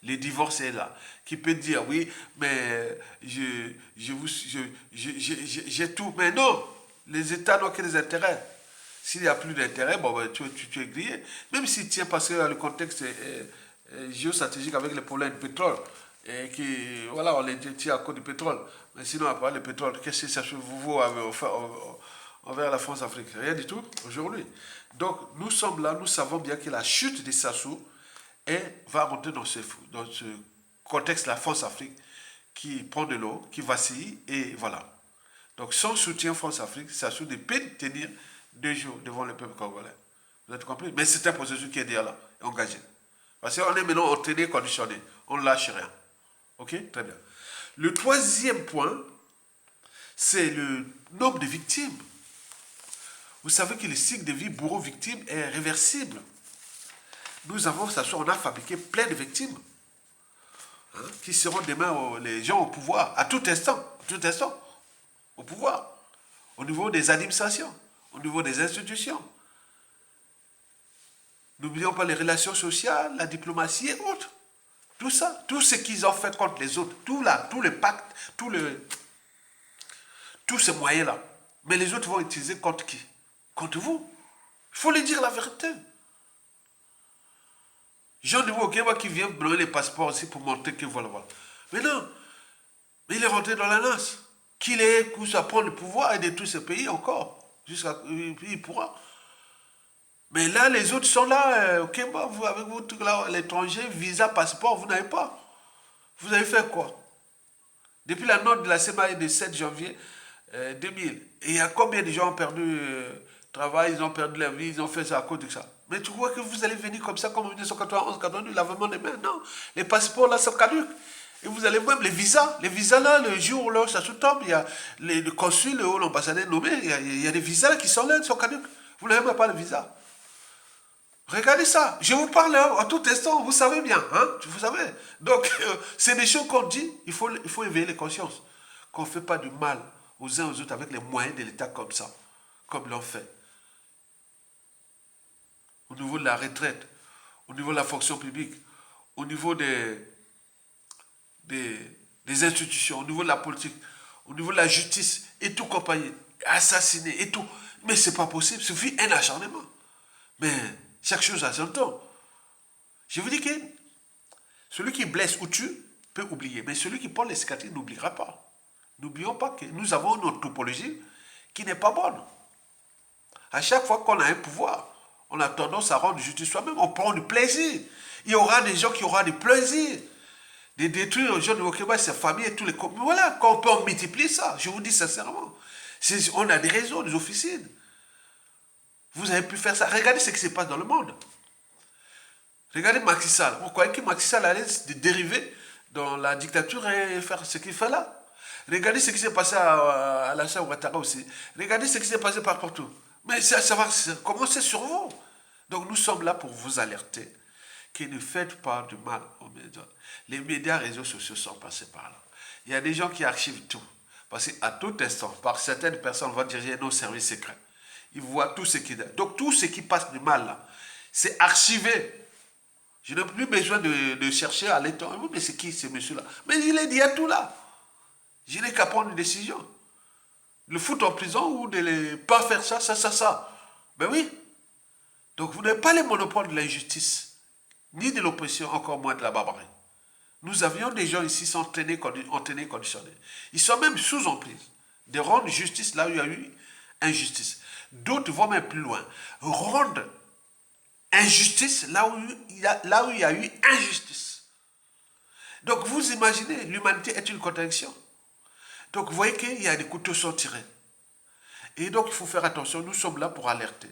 le divorce est là. Qui peut dire, oui, mais j'ai tout. Mais non, les États n'ont que des intérêts. S'il n'y a plus d'intérêt, bon, ben, tu es grillé. Même s'il tient parce que le contexte géostratégique avec les problèmes de pétrole. Et qui, voilà, on les détient à cause du pétrole. Mais sinon, à part le pétrole, qu'est-ce que ça vous avez offert envers la France-Afrique? Rien du tout, aujourd'hui. Donc, nous sommes là, nous savons bien que la chute des Sassou va rentrer dans ce contexte, la France-Afrique, qui prend de l'eau, qui vacille, et voilà. Donc, sans soutien France-Afrique, Sassou ne peut tenir 2 jours devant le peuple congolais. Vous avez compris? Mais c'est un processus qui est déjà là, engagé. Parce qu'on est maintenant entraîné, conditionné. On ne lâche rien. Ok? Très bien. Le troisième point, c'est le nombre de victimes. Vous savez que le cycle de vie bourreau-victime est réversible. Nous avons, on a fabriqué plein de victimes qui seront demain les gens au pouvoir, à tout instant, au pouvoir, au niveau des administrations, au niveau des institutions. N'oublions pas les relations sociales, la diplomatie et autres. Tout ça, tout ce qu'ils ont fait contre les autres, tout les pactes, tous ces moyens-là. Mais les autres vont utiliser contre qui? Contre vous. Il faut lui dire la vérité. Jean de Wokema qui vient donner les passeports aussi pour montrer que voilà. Mais non, mais il est rentré dans la noce. Qu'il ait poussé à prendre le pouvoir et de tous ces pays encore. Jusqu'à il pourra. Mais là, les autres sont là, Okemba, vous, avec vous, l'étranger, visa, passeport, vous n'avez pas. Vous avez fait quoi? Depuis la note de la CMA du 7 janvier 2000, et il y a combien de gens ont perdu travail, ils ont perdu leur vie, ils ont fait ça à cause de ça. Mais tu vois que vous allez venir comme ça, comme en 1991, 92, l'avènement des mains. Non, les passeports là, sont caducs. Et vous allez même les visas là, le jour où ça se tombe, il y a le consul ou l'ambassadeur nommé, il y a des visas là qui sont là, ils sont caducs. Vous n'avez même pas le visa. Regardez ça, je vous parle à tout instant, vous savez bien, hein, vous savez. Donc, c'est des choses qu'on dit, il faut éveiller les consciences. Qu'on ne fait pas du mal aux uns aux autres avec les moyens de l'État comme ça, comme l'ont fait. Au niveau de la retraite, au niveau de la fonction publique, au niveau des institutions, au niveau de la politique, au niveau de la justice, et tout compagnie, assassiner, et tout. Mais c'est pas possible, il suffit un acharnement. Mais chaque chose a son temps. Je vous dis que celui qui blesse ou tue peut oublier, mais celui qui porte les cicatrices n'oubliera pas. N'oublions pas que nous avons une topologie qui n'est pas bonne. À chaque fois qu'on a un pouvoir, on a tendance à rendre justice soi-même, on prend du plaisir. Il y aura des gens qui auront du plaisir de détruire les gens de Wokema, sa famille et tous les... Voilà, quand on peut en multiplier ça, je vous dis sincèrement. On a des réseaux, des officines. Vous avez pu faire ça. Regardez ce qui se passe dans le monde. Regardez Macky Sall. Vous croyez que Macky Sall allait dériver dans la dictature et faire ce qu'il fait là? Regardez ce qui s'est passé à Alassane Ouattara aussi. Regardez ce qui s'est passé partout. Mais ça va commencer sur vous. Donc nous sommes là pour vous alerter que ne faites pas du mal aux médias. Les médias, réseaux sociaux sont passés par là. Il y a des gens qui archivent tout. Parce qu'à tout instant, par certaines personnes vont diriger nos services secrets. Ils voient tout ce qui... Donc tout ce qui passe du mal là, c'est archivé. Je n'ai plus besoin de chercher à l'étendre. Mais c'est qui ce monsieur-là? Mais il est dit à tout là. Je n'ai qu'à prendre une décision. Le foutre en prison ou de ne pas faire ça. Ben oui. Donc vous n'avez pas les monopoles de l'injustice, ni de l'oppression, encore moins de la barbarie. Nous avions des gens ici qui sont entraînés, conditionnés. Ils sont même sous emprise de rendre justice là où il y a eu injustice. D'autres vont même plus loin. Rendre injustice là où il y a eu injustice. Donc vous imaginez, l'humanité est une contradiction. Donc vous voyez qu'il y a des couteaux sont tirés. Et donc il faut faire attention, nous sommes là pour alerter.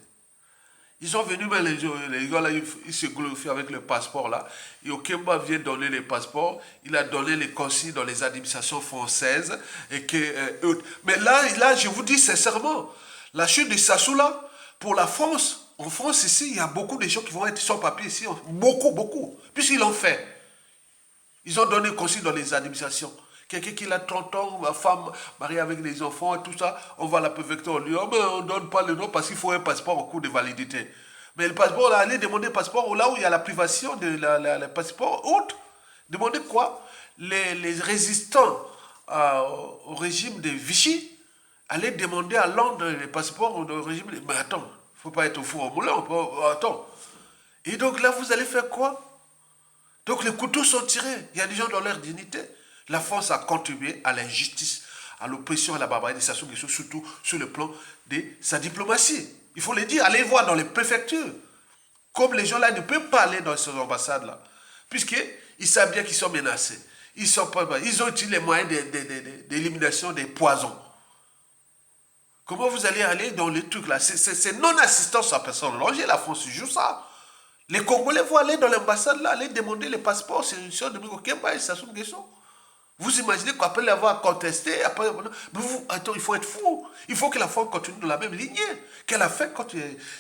Ils sont venus, mais les gars là, ils se glorifient avec le passeport là. Et Okemba vient donner les passeports. Il a donné les consignes dans les administrations françaises. Mais là, je vous dis sincèrement, la chute de Sassou là, pour la France, en France ici, il y a beaucoup de gens qui vont être sans papier ici. Beaucoup. Puisqu'ils l'ont fait. Ils ont donné consignes dans les administrations. Quelqu'un qui a 30 ans, ma femme mariée avec des enfants et tout ça, on va l'appeler Vector Lyon, mais on ne donne pas le nom parce qu'il faut un passeport en cours de validité. Mais le passeport, là, allez demander le passeport là où il y a la privation de le passeport autre. Demandez quoi? Les résistants au régime de Vichy allaient demander à Londres les passeports au régime de... Mais attends, il ne faut pas être fou au moulin, attends. Et donc là, vous allez faire quoi? Donc les couteaux sont tirés. Il y a des gens dans leur dignité. La France a contribué à l'injustice, à l'oppression, à la barbarie de Sassou Nguesso, surtout sur le plan de sa diplomatie. Il faut le dire, allez voir dans les préfectures. Comme les gens là ne peuvent pas aller dans ces ambassades-là, puisqu'ils savent bien qu'ils sont menacés. Ils ont utilisé les moyens d'élimination des poisons. Comment vous allez aller dans les trucs là? C'est non-assistance à personne en danger. La France joue ça. Les Congolais vont aller dans l'ambassade là, aller demander les passeports. C'est une chose de Miko Kemba et Sassou Nguesso. Vous imaginez qu'après l'avoir contesté, après, mais vous, attends, il faut être fou. Il faut que la France continue dans la même lignée qu'elle a fait quand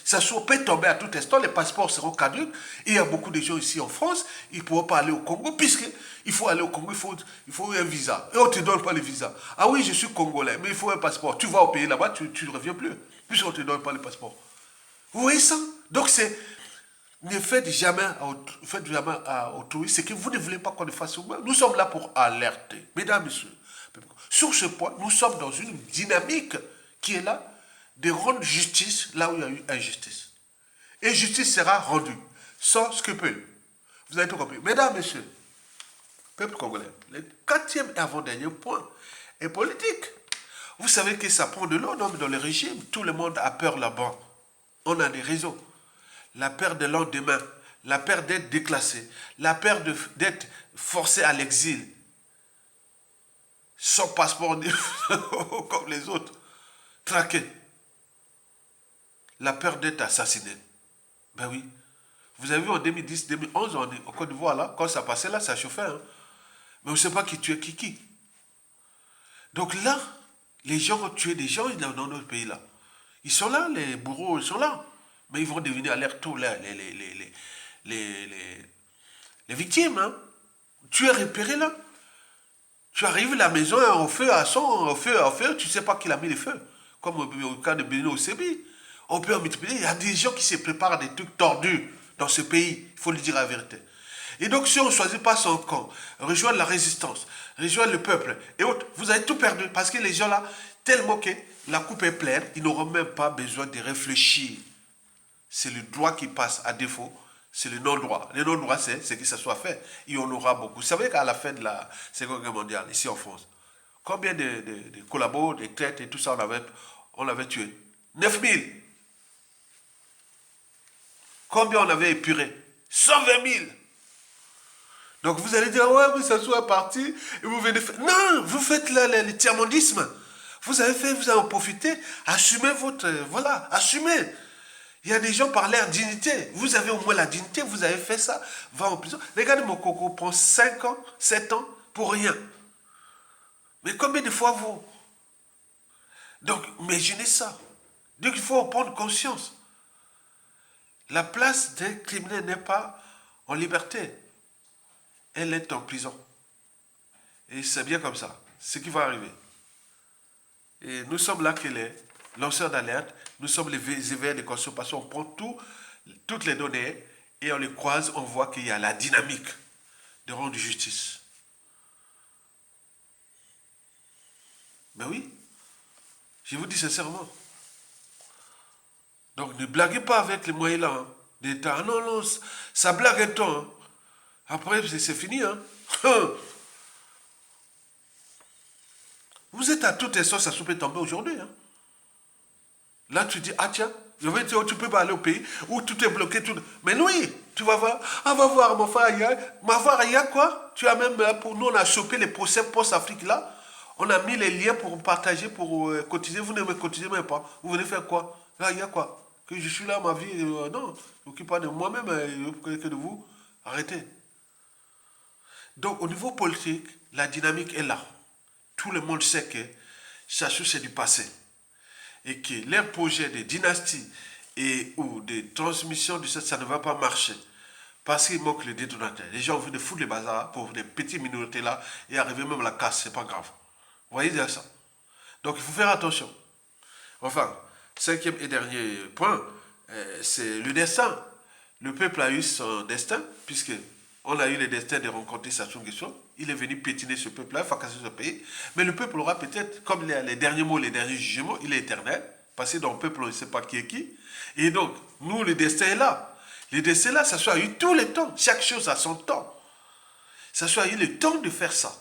ça peut tomber à tout instant, les passeports seront caducs. Et il y a beaucoup de gens ici en France, ils ne pourront pas aller au Congo, puisqu'il faut aller au Congo, il faut un visa. Et on ne te donne pas le visa. Ah oui, je suis congolais, mais il faut un passeport. Tu vas au pays là-bas, tu ne reviens plus, puisqu'on ne te donne pas le passeport. Vous voyez ça? Donc c'est... Ne faites jamais à autrui ce que vous ne voulez pas qu'on le fasse vous-même. Nous sommes là pour alerter. Mesdames, messieurs, sur ce point, nous sommes dans une dynamique qui est là de rendre justice là où il y a eu injustice. Et justice sera rendue, sans scrupule. Vous avez tout compris. Mesdames, messieurs, peuple congolais, le quatrième et avant-dernier point est politique. Vous savez que ça prend de l'eau, non, mais dans le régime, tout le monde a peur là-bas. On a des raisons. La peur de lendemain, la peur d'être déclassé, la peur d'être forcé à l'exil, sans passeport comme les autres, traqué, la peur d'être assassiné. Ben oui. Vous avez vu en 2010, 2011, en Côte d'Ivoire, là, quand ça passait, là, ça chauffait. Hein. Mais on ne sait pas qui tuait qui. Donc là, les gens ont tué des gens dans notre pays, là. Ils sont là, les bourreaux, ils sont là. Mais ils vont devenir à leur tour les victimes. Hein. Tu es repéré là. Tu arrives à la maison, au feu, au feu, tu ne sais pas qui a mis le feu. Comme au cas de Beno Sebi. On peut en multiplier. Il y a des gens qui se préparent à des trucs tordus dans ce pays. Il faut lui dire la vérité. Et donc, si on ne choisit pas son camp, rejoindre la résistance, rejoindre le peuple et autres, vous avez tout perdu. Parce que les gens là, tellement que la coupe est pleine, ils n'auront même pas besoin de réfléchir. C'est le droit qui passe à défaut, c'est le non-droit. Le non-droit, c'est que ça soit fait. Il y en aura beaucoup. Vous savez qu'à la fin de la Seconde Guerre mondiale, ici en France, combien de collabos, de traites et tout ça on avait tué? 9000. Combien on avait épuré? 120 000. Donc vous allez dire, ouais, mais ça soit parti, et vous venez faire... Non, vous faites le tiers-mondisme. Vous avez en profité, assumez votre... Voilà, assumez. Il y a des gens par leur dignité. Vous avez au moins la dignité, vous avez fait ça, va en prison. Regardez, mon coco prend 5 ans, 7 ans pour rien. Mais combien de fois vous? Donc, imaginez ça. Donc, il faut en prendre conscience. La place d'un criminel n'est pas en liberté. Elle est en prison. Et c'est bien comme ça. C'est ce qui va arriver. Et nous sommes là que les lanceurs d'alerte, nous sommes les éveils de conscience parce qu'on prend toutes les données et on les croise, on voit qu'il y a la dynamique de rendre justice. Ben oui, je vous dis sincèrement. Donc ne blaguez pas avec les moyens là, hein, d'État. Ah non, non, ça blague un temps. Hein. Après, c'est fini. Hein. Vous êtes à toute essence, ça peut tomber aujourd'hui. Hein. Là, tu dis, ah tiens, tu peux pas aller au pays où tout est bloqué. Tout... Mais oui, tu vas voir. Ah, va voir, mon frère, il y a quoi? Tu as même, pour nous, on a chopé les procès post-Afrique là. On a mis les liens pour partager, pour cotiser. Vous ne me cotisez même pas. Vous venez faire quoi? Là, il y a quoi? Que je suis là, ma vie, non, je m'occupe pas de moi-même, que de vous. Arrêtez. Donc, au niveau politique, la dynamique est là. Tout le monde sait que Sassou, c'est du passé. Et que leur projet de dynastie ou de transmission de ça ne va pas marcher. Parce qu'il manque le détonateur. Les gens ont envie de foutre les bazars pour des petites minorités là et arriver même à la casse, c'est pas grave. Vous voyez déjà ça. Donc il faut faire attention. Enfin, cinquième et dernier point, c'est le destin. Le peuple a eu son destin, puisque on a eu le destin de rencontrer Sassou Nguesso. Il est venu pétiner ce peuple-là, fracasser ce pays. Mais le peuple aura peut-être, comme les derniers mots, les derniers jugements, il est éternel. Parce que dans le peuple, on ne sait pas qui est qui. Et donc, nous, le destin est là. Le destin est là, ça a eu tout le temps. Chaque chose a son temps. Sassou a eu le temps de faire ça,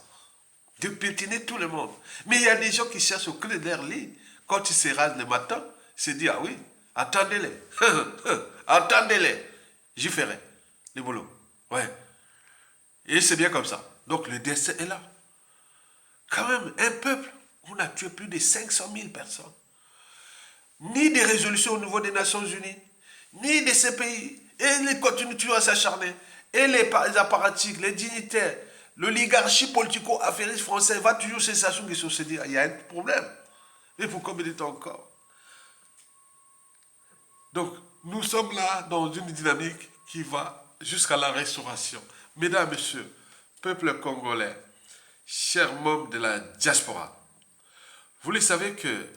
de piétiner tout le monde. Mais il y a des gens qui cherchent au creux de leur lit, quand ils se rasent le matin, se disent, ah oui, attendez-les, attendez-les, j'y ferai le boulot. Ouais. Et c'est bien comme ça. Donc le destin est là. Quand même, un peuple, on a tué plus de 500 000 personnes. Ni des résolutions au niveau des Nations Unies, ni de ces pays. Et ils continuent toujours à s'acharner. Et les apparatchiks, les dignitaires, l'oligarchie politico-affairiste française va toujours se se dire, il y a un problème. Et pour combien de temps encore? Donc, nous sommes là dans une dynamique qui va jusqu'à la restauration. Mesdames, Messieurs, peuple congolais, chers membres de la diaspora, vous le savez que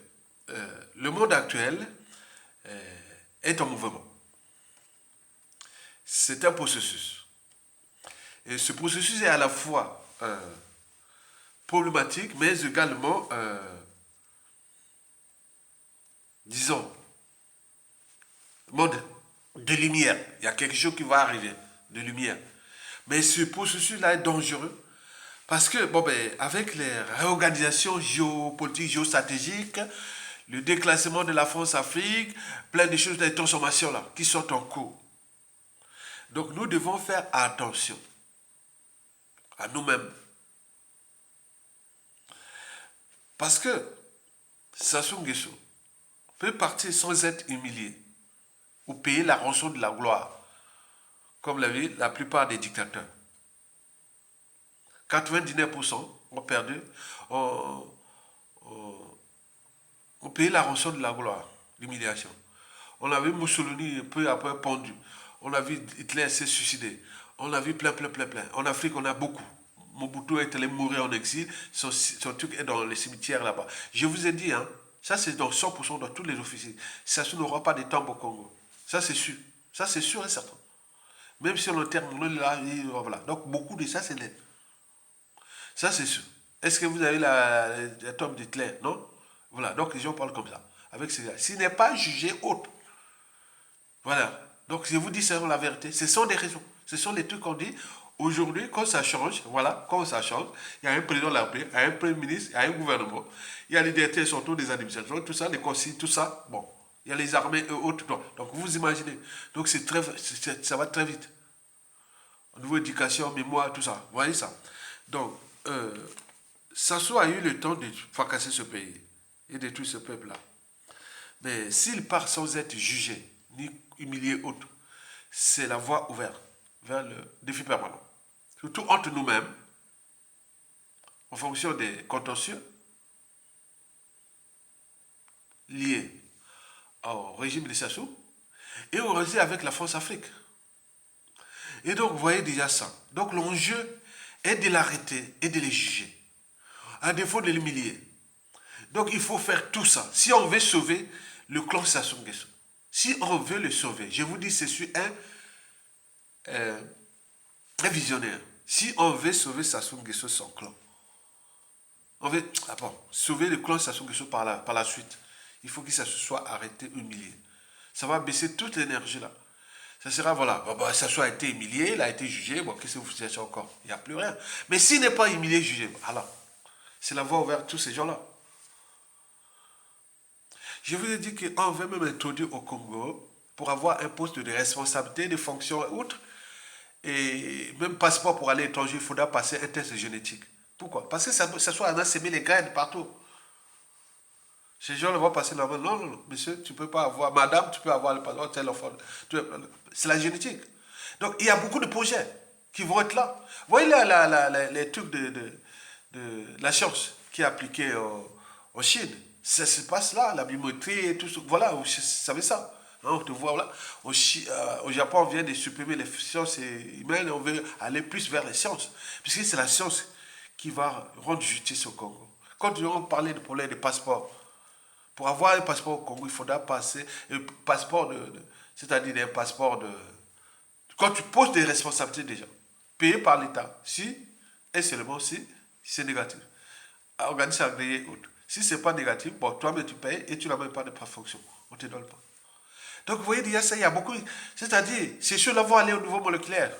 le monde actuel est en mouvement. C'est un processus. Et ce processus est à la fois problématique, mais également, disons, monde de lumière. Il y a quelque chose qui va arriver, de lumière. Mais ce processus-là est dangereux parce que, bon, ben, avec les réorganisations géopolitiques, géostratégiques, le déclassement de la France-Afrique, plein de choses, des transformations là, qui sont en cours. Donc nous devons faire attention à nous-mêmes. Parce que Sassou Nguesso peut partir sans être humilié ou payer la rançon de la gloire, comme l'a vu la plupart des dictateurs. 99% ont perdu, ont payé la rançon de la gloire, l'humiliation. On a vu Mussolini peu après pendu. On a vu Hitler s'est suicidé. On a vu plein. En Afrique, on a beaucoup. Mobutu est allé mourir en exil. Son truc est dans les cimetières là-bas. Je vous ai dit, hein, ça c'est dans 100% dans tous les officiers. Ça n'aura pas de temps au Congo. Ça c'est sûr. Ça c'est sûr et certain. Même si on enterre mon nom là, voilà. Donc beaucoup de ça c'est net. Ça c'est sûr. Est-ce que vous avez la tombe d'Hitler? Non? Voilà. Donc les gens parlent comme ça. Avec ces gars. S'il n'est pas jugé autre. Voilà. Donc je vous dis c'est la vérité. Ce sont des raisons. Ce sont les trucs qu'on dit. Aujourd'hui, quand ça change, voilà, quand ça change, il y a un président de la République, il y a un premier ministre, il y a un gouvernement, il y a les directeurs surtout des administrations, tout ça, les conseils, tout ça, bon. Il y a les armées et autres. Donc vous imaginez. Donc ça va très vite. Au niveau éducation, mémoire, tout ça. Vous voyez ça. Donc, Sassou a eu le temps de fracasser ce pays et détruire ce peuple-là. Mais s'il part sans être jugé, ni humilié autre, c'est la voie ouverte vers le défi permanent. Surtout entre nous-mêmes, en fonction des contentieux liés au régime de Sassou et au régime avec la France-Afrique. Et donc, vous voyez déjà ça. Donc, l'enjeu est de l'arrêter et de le juger, à défaut de l'humilier. Donc, il faut faire tout ça. Si on veut sauver le clan Sassou Nguesso, si on veut le sauver, je vous dis, c'est sur un visionnaire. Si on veut sauver Sassou Nguesso, son clan, on veut sauver le clan Sassou Nguesso par la suite, il faut qu'il se soit arrêté, humilié. Ça va baisser toute l'énergie là. Ça sera, voilà, Sassou a été humilié, il a été jugé, bon, qu'est-ce que vous cherchez encore? Il n'y a plus rien. Mais s'il n'est pas humilié, jugé, alors, c'est la voie ouverte à tous ces gens-là. Je vous ai dit qu'on veut même introduire au Congo, pour avoir un poste de responsabilité, de fonction outre, et même passeport pour aller à l'étranger, il faudra passer un test génétique. Pourquoi? Parce que Sassou a sémé les graines partout. Ces gens vont passer là-bas. Non, monsieur, tu ne peux pas avoir. Madame, tu peux avoir le passeport, tel enfant. C'est la génétique. Donc, il y a beaucoup de projets qui vont être là. Vous voyez les trucs de la science qui est appliquée en Chine. Ça se passe là, la biométrie et tout ça. Voilà, vous savez ça. On te voit là. Au Japon, on vient de supprimer les sciences humaines et on veut aller plus vers les sciences. Puisque c'est la science qui va rendre justice au Congo. Quand on parlait de problème de passeport, pour avoir un passeport au Congo, il faudra passer un passeport c'est-à-dire un passeport de... Quand tu poses des responsabilités déjà, payé par l'État, si, et seulement si, c'est négatif. Organisme agréé autre. Si c'est pas négatif, bon, toi-même tu payes et tu n'as même pas de fonction. On ne te donne pas. Donc vous voyez déjà ça, il y a beaucoup... C'est-à-dire, ces choses-là vont aller au niveau moléculaire.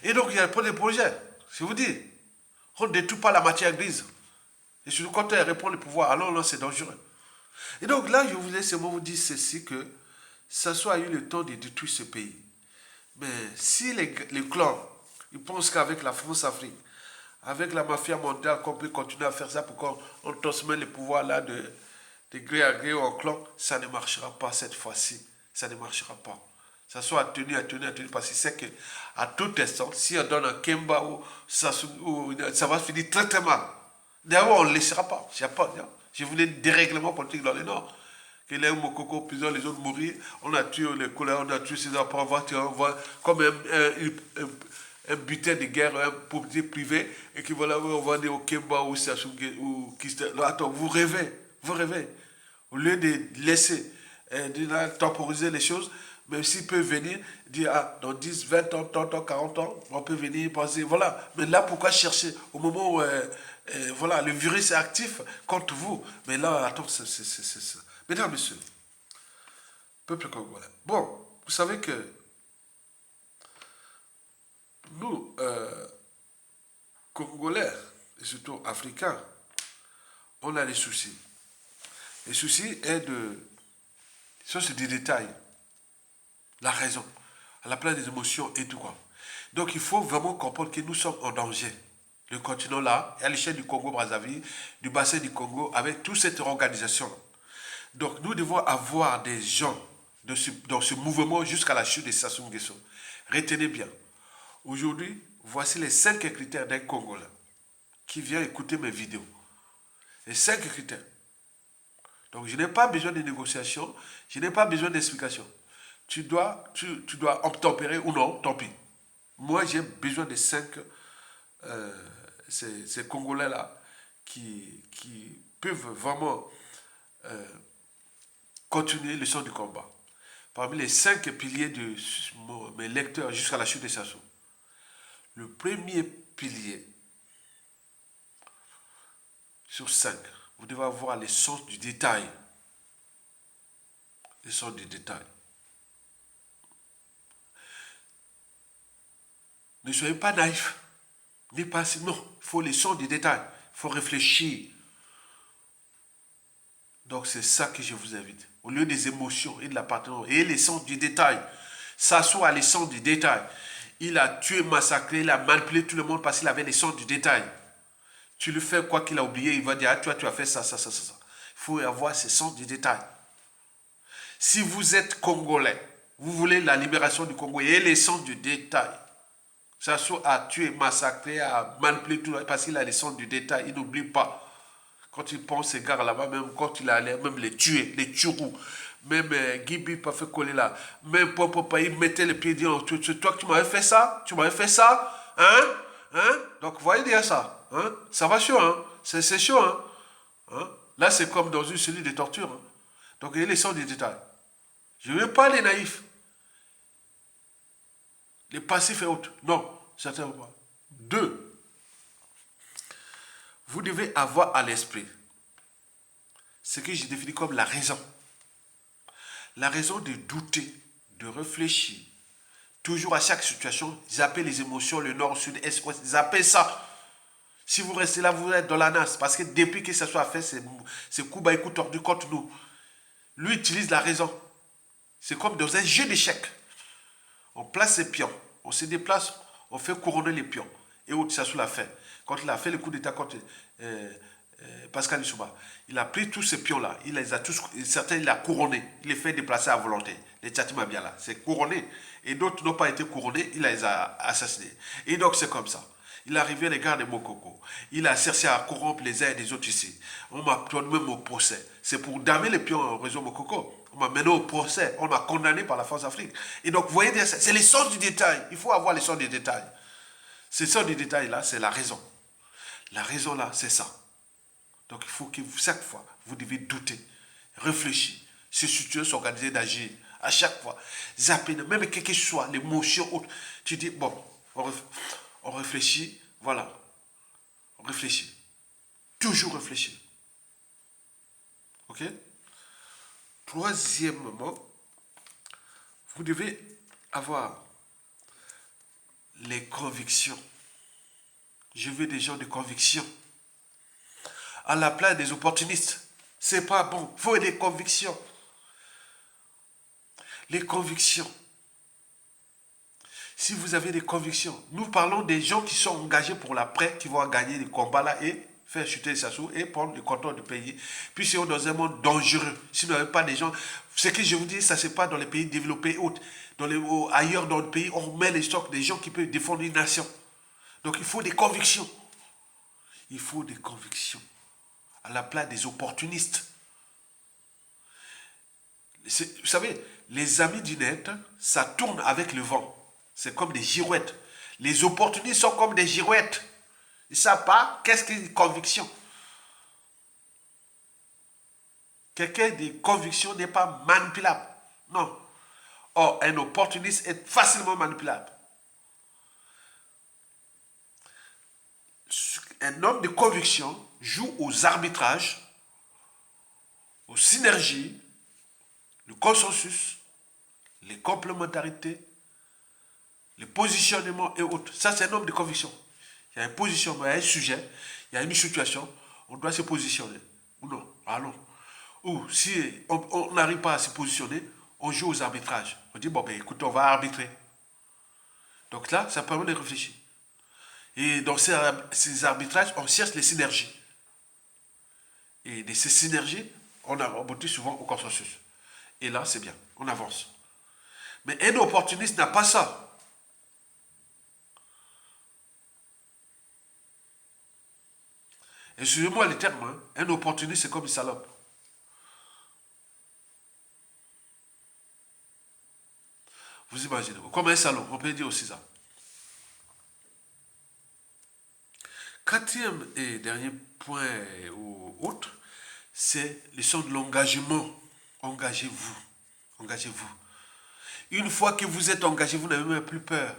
Et donc il y a des projets. Je vous dis, on ne détruit pas la matière grise. Et surtout quand elle reprend le pouvoir, alors là, c'est dangereux. Et donc là, je voulais seulement vous dire ceci, que ça soit eu le temps de détruire ce pays. Mais si les clans, ils pensent qu'avec la France-Afrique, avec la mafia mondiale, qu'on peut continuer à faire ça pour qu'on transmette le pouvoir là de gré à gré en clan, ça ne marchera pas cette fois-ci. Ça ne marchera pas. Ça soit tenu, parce que c'est qu'à tout instant, si on donne un Kemba ou ça va finir très très mal. D'ailleurs, on ne laissera pas. Je voulais des règlements politiques dans le Nord. Que les Mokoko, plusieurs les autres mourir. On a tué les couleurs, on a tué ses enfants, on voit comme un butin de guerre, un propriété privée, et que voilà, on va aller au Kemba ou Sassunge ou Kista. Attends, vous rêvez, vous rêvez. Au lieu de laisser, de temporiser les choses, même s'il peut venir, dire, ah, dans 10, 20 ans, 30 ans, 40 ans, on peut venir penser, voilà. Mais là, pourquoi chercher au moment où, voilà, le virus est actif contre vous? Mais là, attends, c'est ça. Mesdames, messieurs, peuple congolais. Bon, vous savez que nous, Congolais, et surtout Africains, on a des soucis. Les soucis est de... Ça, c'est des détails. La raison, à la place des émotions et tout quoi. Donc, il faut vraiment comprendre que nous sommes en danger. Le continent là, et à l'échelle du Congo-Brazzaville, du bassin du Congo, avec toute cette organisation. Donc, nous devons avoir des gens dans ce mouvement jusqu'à la chute de Sassou Nguesso. Retenez bien. Aujourd'hui, voici les 5 critères d'un Congolais qui vient écouter mes vidéos. Les 5 critères. Donc, je n'ai pas besoin de négociations, je n'ai pas besoin d'explications. Tu dois obtempérer ou non, tant pis. Moi, j'ai besoin de 5, ces Congolais-là qui peuvent vraiment continuer le sens du combat. Parmi les 5 piliers de mes lecteurs jusqu'à la chute de Sassou, le premier pilier sur 5, vous devez avoir le sens du détail. Le sens du détail. Ne soyez pas naïfs. Non, il faut le sens du détail. Il faut réfléchir. Donc c'est ça que je vous invite. Au lieu des émotions et de l'appartenance, et les sens du détail. S'asseoir à les sens du détail. Il a tué, massacré, il a manipulé tout le monde parce qu'il avait les sens du détail. Tu lui fais quoi qu'il a oublié, il va dire, ah, tu as fait ça. Il faut avoir ces sens du détail. Si vous êtes Congolais, vous voulez la libération du Congo et les sens du détail. Sassou a tué, massacré, a manipulé tout le monde parce qu'il a les sens du détail. Il n'oublie pas. Quand il pense ces gars là-bas, même quand il allait même les tuer, les Tchourou, même Gibi pas fait coller là, même Papa, il mettait les pieds dedans. C'est toi que tu m'avais fait ça? Tu m'avais fait ça? Hein? Donc, vous voyez dire ça. Hein? Ça va chaud, hein? C'est chaud, hein? Là, c'est comme dans une cellule de torture. Hein? Donc, il y a les sons des détails. Je ne veux pas les naïfs. Les passifs et autres. Non, certainement pas. 2. Vous devez avoir à l'esprit ce que j'ai défini comme la raison. La raison de douter, de réfléchir. Toujours à chaque situation, zapper les émotions, le nord, sud, est, ouest, zapper ça. Si vous restez là, vous êtes dans la nasse. Parce que depuis que ça soit fait, c'est coup tordu contre nous. Lui utilise la raison. C'est comme dans un jeu d'échecs. On place ses pions. On se déplace, on fait couronner les pions. Et autres, ça l'a fait. Quand il a fait le coup d'état contre Pascal Lissouba, il a pris tous ces pions-là. Il les a tous, certains, il a couronné. Il les fait déplacer à volonté. Les Tchatima bien là, c'est couronné. Et d'autres n'ont pas été couronnés, il les a assassinés. Et donc c'est comme ça. Il est arrivé les gars de Mokoko. Il a cherché à corrompre les uns et les autres ici. On m'a donné même au procès. C'est pour damer les pions au réseau Mokoko. On m'a mené au procès. On m'a condamné par la France-Afrique. Et donc, vous voyez, c'est les sens du détail. Il faut avoir les sens du détail. Ces sens du détail-là, c'est la raison. La raison, là, c'est ça. Donc, il faut que chaque fois, vous devez douter, réfléchir, se situer, s'organiser, d'agir. À chaque fois, zapper, même quel que soit l'émotion, tu dis, bon, on réfléchit, voilà. On réfléchit. Toujours réfléchir. Ok? Troisièmement, vous devez avoir les convictions. Je veux des gens de conviction. À la place des opportunistes. C'est pas bon. Il faut des convictions. Les convictions. Si vous avez des convictions, nous parlons des gens qui sont engagés pour l'après, qui vont gagner les combats là et faire chuter les Sassou et prendre le contrôle du pays. Puis c'est dans un monde dangereux. Si vous n'avez pas des gens, ce que je vous dis, ça c'est pas dans les pays développés autres. Ailleurs dans le pays, on met les stocks des gens qui peuvent défendre une nation. Donc il faut des convictions. Il faut des convictions. À la place des opportunistes. Vous savez, les amis du net, ça tourne avec le vent. C'est comme des girouettes. Les opportunistes sont comme des girouettes. Ils ne savent pas qu'est-ce qu'une conviction. Quelqu'un de conviction n'est pas manipulable. Non. Or, un opportuniste est facilement manipulable. Un homme de conviction joue aux arbitrages, aux synergies, le consensus, les complémentarités, les positionnements et autres. Ça, c'est un homme de conviction. Il y a un positionnement, il y a un sujet, il y a une situation, on doit se positionner. Ou non, ah non. Ou si on n'arrive pas à se positionner, on joue aux arbitrages. On dit, bon, ben écoute, on va arbitrer. Donc là, ça permet de réfléchir. Et dans ces arbitrages, on cherche les synergies. Et de ces synergies, on aboutit souvent au consensus. Et là, c'est bien, on avance. Mais un opportuniste n'a pas ça. Excusez-moi les termes, hein. Un opportuniste, c'est comme une salope. Vous imaginez, comme un salaud, on peut dire aussi ça. Quatrième et dernier point ou autre, c'est le sens de l'engagement. Engagez-vous. Engagez-vous. Une fois que vous êtes engagé, vous n'avez même plus peur.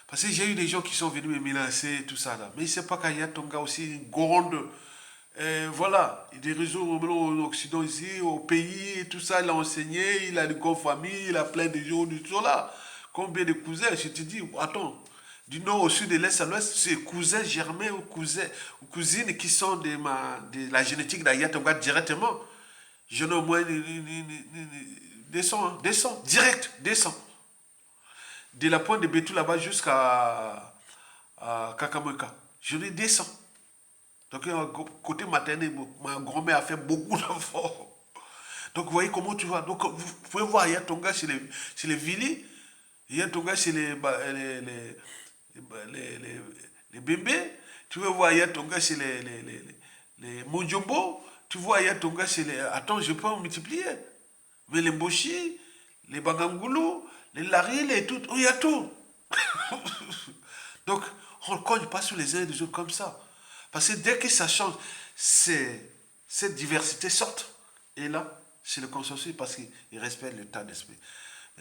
Parce que j'ai eu des gens qui sont venus me menacer, tout ça là. Mais il ne sait pas qu'il y a Tonga aussi une grande. Voilà, des réseaux en Occident ici, au pays, et tout ça, il a enseigné, il a une grande famille, il a plein de gens, du tout là. Combien de cousins, je te dis, attends, du nord au sud, de l'est à l'ouest, c'est cousins germains ou cousines qui sont de la génétique d'Ayatonga directement. J'en ai au moins descend, direct, descend. De la pointe de Bétou là-bas jusqu'à Kakamweka. Je les descends. Donc, côté maternel, ma grand-mère a fait beaucoup d'enfants. Donc, vous voyez comment tu vois. Donc, vous pouvez voir, il y a Tonga chez les Vili, il y a Tonga chez les Bébés, tu veux voir, il y a Tonga chez les Mojombo, tu vois, il y a Tonga chez les. Attends, je peux en multiplier. Mais les Mboshi, les Bagangulu, les Laril et tout, il y a tout. Donc, on ne cogne pas sur les uns et les autres comme ça. Parce que dès que ça change, cette diversité sort. Et là, c'est le consensus parce qu'il respecte l'état d'esprit.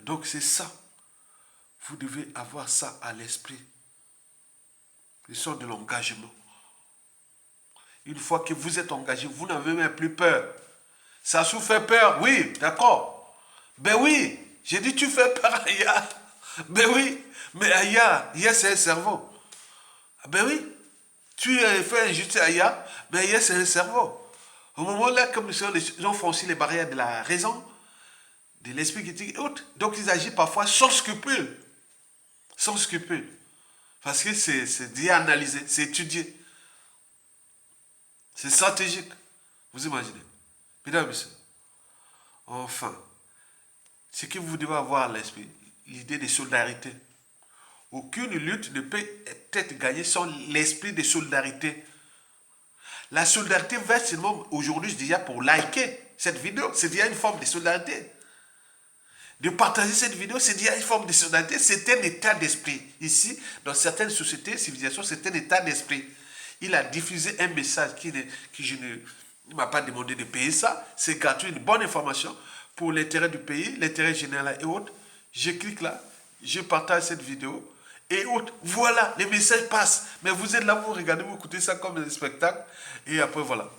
Donc, c'est ça. Vous devez avoir ça à l'esprit. Le sens de l'engagement. Une fois que vous êtes engagé, vous n'avez même plus peur. Ça vous fait peur, oui, d'accord. Ben oui, j'ai dit tu fais peur à Aya. Ben oui, mais Aya c'est un cerveau. Ben oui, tu fais injustice à Aya, mais Aya c'est un cerveau. Au moment là, comme ils ont franchi les barrières de la raison, de l'esprit critique et autres, donc ils agissent parfois sans scrupule. Sans scrupule. Parce que c'est bien analysé, c'est étudié. C'est stratégique. Vous imaginez. Mesdames et messieurs. Enfin, ce que vous devez avoir à l'esprit, l'idée de solidarité. Aucune lutte ne peut être gagnée sans l'esprit de solidarité. La solidarité va seulement aujourd'hui, déjà pour liker cette vidéo, c'est déjà une forme de solidarité. De partager cette vidéo, c'est déjà une forme de solidarité, c'est un état d'esprit. Ici, dans certaines sociétés, civilisations, c'est un état d'esprit. Il a diffusé un message je ne m'a pas demandé de payer ça. C'est gratuit, une bonne information pour l'intérêt du pays, l'intérêt général et autres. Je clique là, je partage cette vidéo et autres. Voilà, les messages passent. Mais vous êtes là, vous regardez, vous écoutez ça comme un spectacle et après voilà.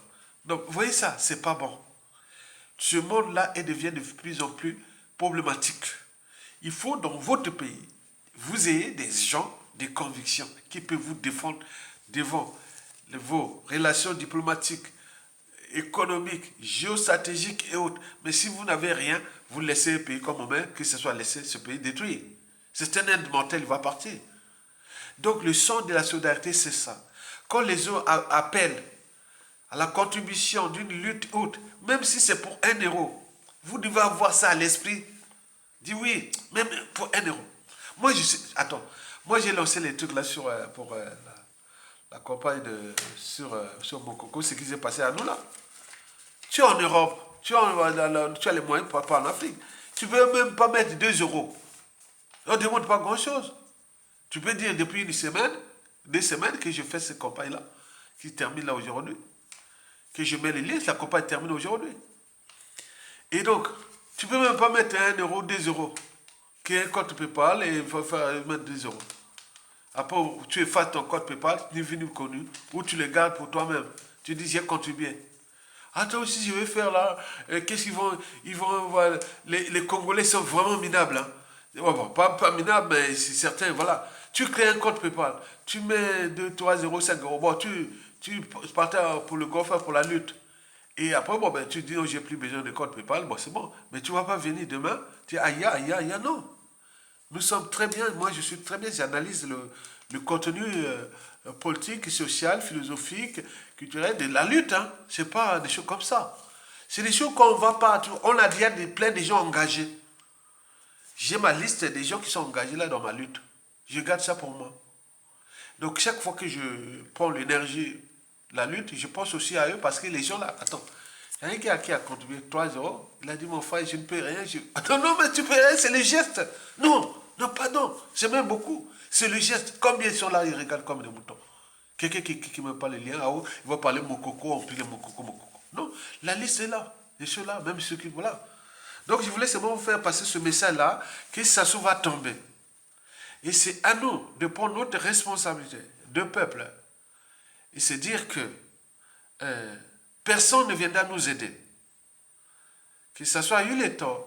Donc, vous voyez ça, c'est pas bon. Ce monde-là devient de plus en plus problématique. Il faut dans votre pays, vous ayez des gens, des convictions, qui peut vous défendre devant vos relations diplomatiques, économiques, géostratégiques et autres. Mais si vous n'avez rien, vous laissez le pays comme on que ce soit laissé ce pays détruit. C'est un aide mortel, il va partir. Donc le son de la solidarité, c'est ça. Quand les autres appellent à la contribution d'une lutte haute, même si c'est pour 1 €, vous devez avoir ça à l'esprit. Dis oui, même pour 1 €. Moi, moi j'ai lancé les trucs là pour la campagne sur mon coco, ce qui s'est passé à nous là. Tu es en Europe, tu as les moyens, pas en Afrique. Tu ne peux même pas mettre 2 €. On ne demande pas grand-chose. Tu peux dire depuis 2 semaines que je fais cette campagne-là, qui termine là aujourd'hui, que je mets les liens, la campagne termine aujourd'hui. Et donc, tu ne peux même pas mettre 1 €, 2 €, qui est un code PayPal et il faut mettre 2 €. Après, tu effaces ton code PayPal, ni vu ni connu, ou tu le gardes pour toi-même. Tu dis, j'ai contribué. Attends aussi, je vais faire là, qu'est-ce qu'ils vont, voilà, les Congolais sont vraiment minables. Hein. Bon, pas minables, mais c'est certain, voilà. Tu crées un compte PayPal, tu mets 2, 3 €, 5 €, bon, tu partais pour le golf, pour la lutte. Et après, bon, ben, tu dis, oh, j'ai plus besoin de compte PayPal, bon, c'est bon. Mais tu ne vas pas venir demain, tu dis, aïe, aïe, aïe, aïe, non. Nous sommes très bien, moi je suis très bien, j'analyse le contenu politique, social, philosophique, culturel de la lutte. Hein. Ce n'est pas des choses comme ça. C'est des choses qu'on ne va pas... On a déjà plein de gens engagés. J'ai ma liste des gens qui sont engagés là dans ma lutte. Je garde ça pour moi. Donc chaque fois que je prends l'énergie, la lutte, je pense aussi à eux parce que les gens là... Attends, il y a un gars qui a contribué 3 €. Il a dit, mon frère, je ne peux rien. Attends, non, mais tu peux rien, c'est le geste. Non, non, pardon, c'est même beaucoup. C'est le geste. Combien ils sont là, ils regardent comme des moutons. Quelqu'un qui me parle les liens, il va parler mon coco, on pile mon coco, mon coco. Non, la liste est là. Et ceux-là, même ceux qui... Voilà. Donc, je voulais seulement vous faire passer ce message-là, que ça va tomber. Et c'est à nous de prendre notre responsabilité de peuple et se dire que personne ne viendra nous aider. Que ce soit eu le temps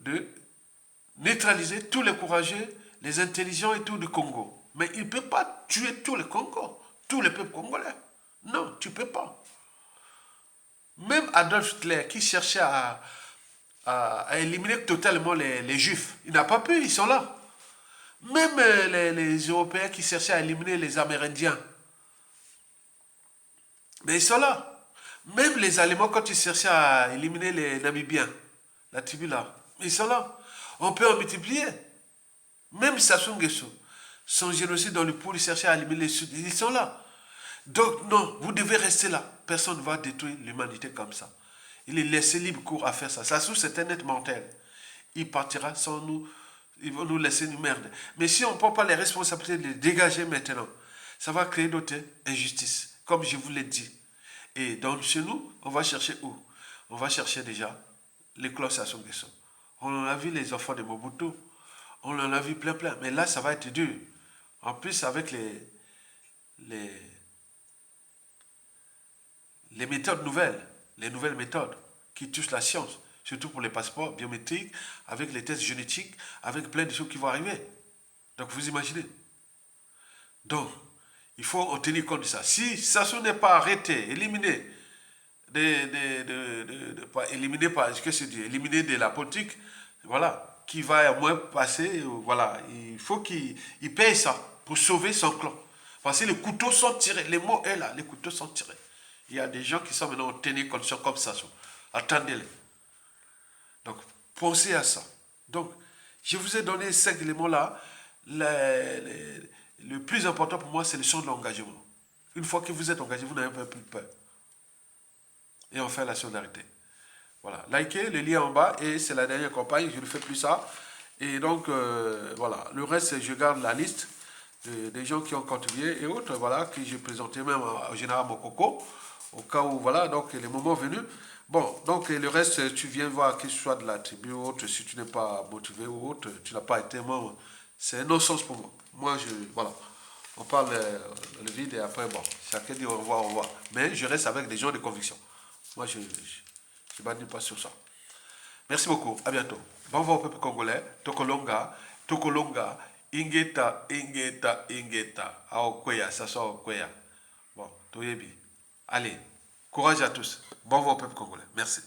de neutraliser tous les courageux, les intelligents et tout du Congo. Mais il ne peut pas tuer tous les Congos, tous les peuples congolais. Non, tu ne peux pas. Même Adolf Hitler qui cherchait à éliminer totalement les Juifs, il n'a pas pu, ils sont là. Même les Européens qui cherchaient à éliminer les Amérindiens, mais ils sont là. Même les Allemands, quand ils cherchaient à éliminer les Namibiens, la tribu là, ils sont là. On peut en multiplier. Même Sassou Nguesso, son génocide dans le pôle, ils cherchaient à éliminer les Sud, ils sont là. Donc non, vous devez rester là. Personne ne va détruire l'humanité comme ça. Il est laissé libre cours à faire ça. Sassou, c'est un être mortel. Il partira sans nous. Il va nous laisser une merde. Mais si on ne prend pas les responsabilités de les dégager maintenant, ça va créer d'autres injustices, comme je vous l'ai dit. Et donc, chez nous, on va chercher où? On va chercher déjà les cloches à son Nguesso. On en a vu les enfants de Mobutu. On en a vu plein. Mais là, ça va être dur. En plus, avec les méthodes nouvelles, les nouvelles méthodes qui touchent la science, surtout pour les passeports biométriques, avec les tests génétiques, avec plein de choses qui vont arriver. Donc, vous imaginez. Donc, il faut en tenir compte de ça. Si ça n'est pas arrêté, éliminé, éliminé de la politique, voilà, qui va au moins passer, voilà, il faut qu'il paye ça pour sauver son clan. Parce que les couteaux sont tirés, les mots est là, les couteaux sont tirés. Il y a des gens qui sont maintenant en tenir conditions comme ça. Attendez-les. Donc, pensez à ça. Donc, je vous ai donné 5 éléments-là. Le plus important pour moi, c'est le son de l'engagement. Une fois que vous êtes engagé, vous n'avez plus peur. Et on fait la solidarité. Voilà. Likez le lien en bas et c'est la dernière campagne, je ne fais plus ça. Et donc, voilà. Le reste, je garde la liste des gens qui ont contribué et autres, voilà, que j'ai présenté même au général Mokoko, au cas où, voilà, donc les moments venus. Bon, donc le reste, tu viens voir que ce soit de la tribu ou autre, si tu n'es pas motivé ou autre, tu n'as pas été membre, c'est un non-sens pour moi. Moi, voilà, on parle le vide et après, bon, chacun dit au revoir, au revoir. Mais je reste avec des gens de conviction. Moi, je ne m'admire pas sur ça. Merci beaucoup, à bientôt. Bon vent au peuple congolais, Tokolonga, Tokolonga, Ingeta, Ingeta, Ingeta. Aokweya, ça soit Aokweya. Bon, Toyebi. Allez, courage à tous. Bon vent au peuple congolais. Merci.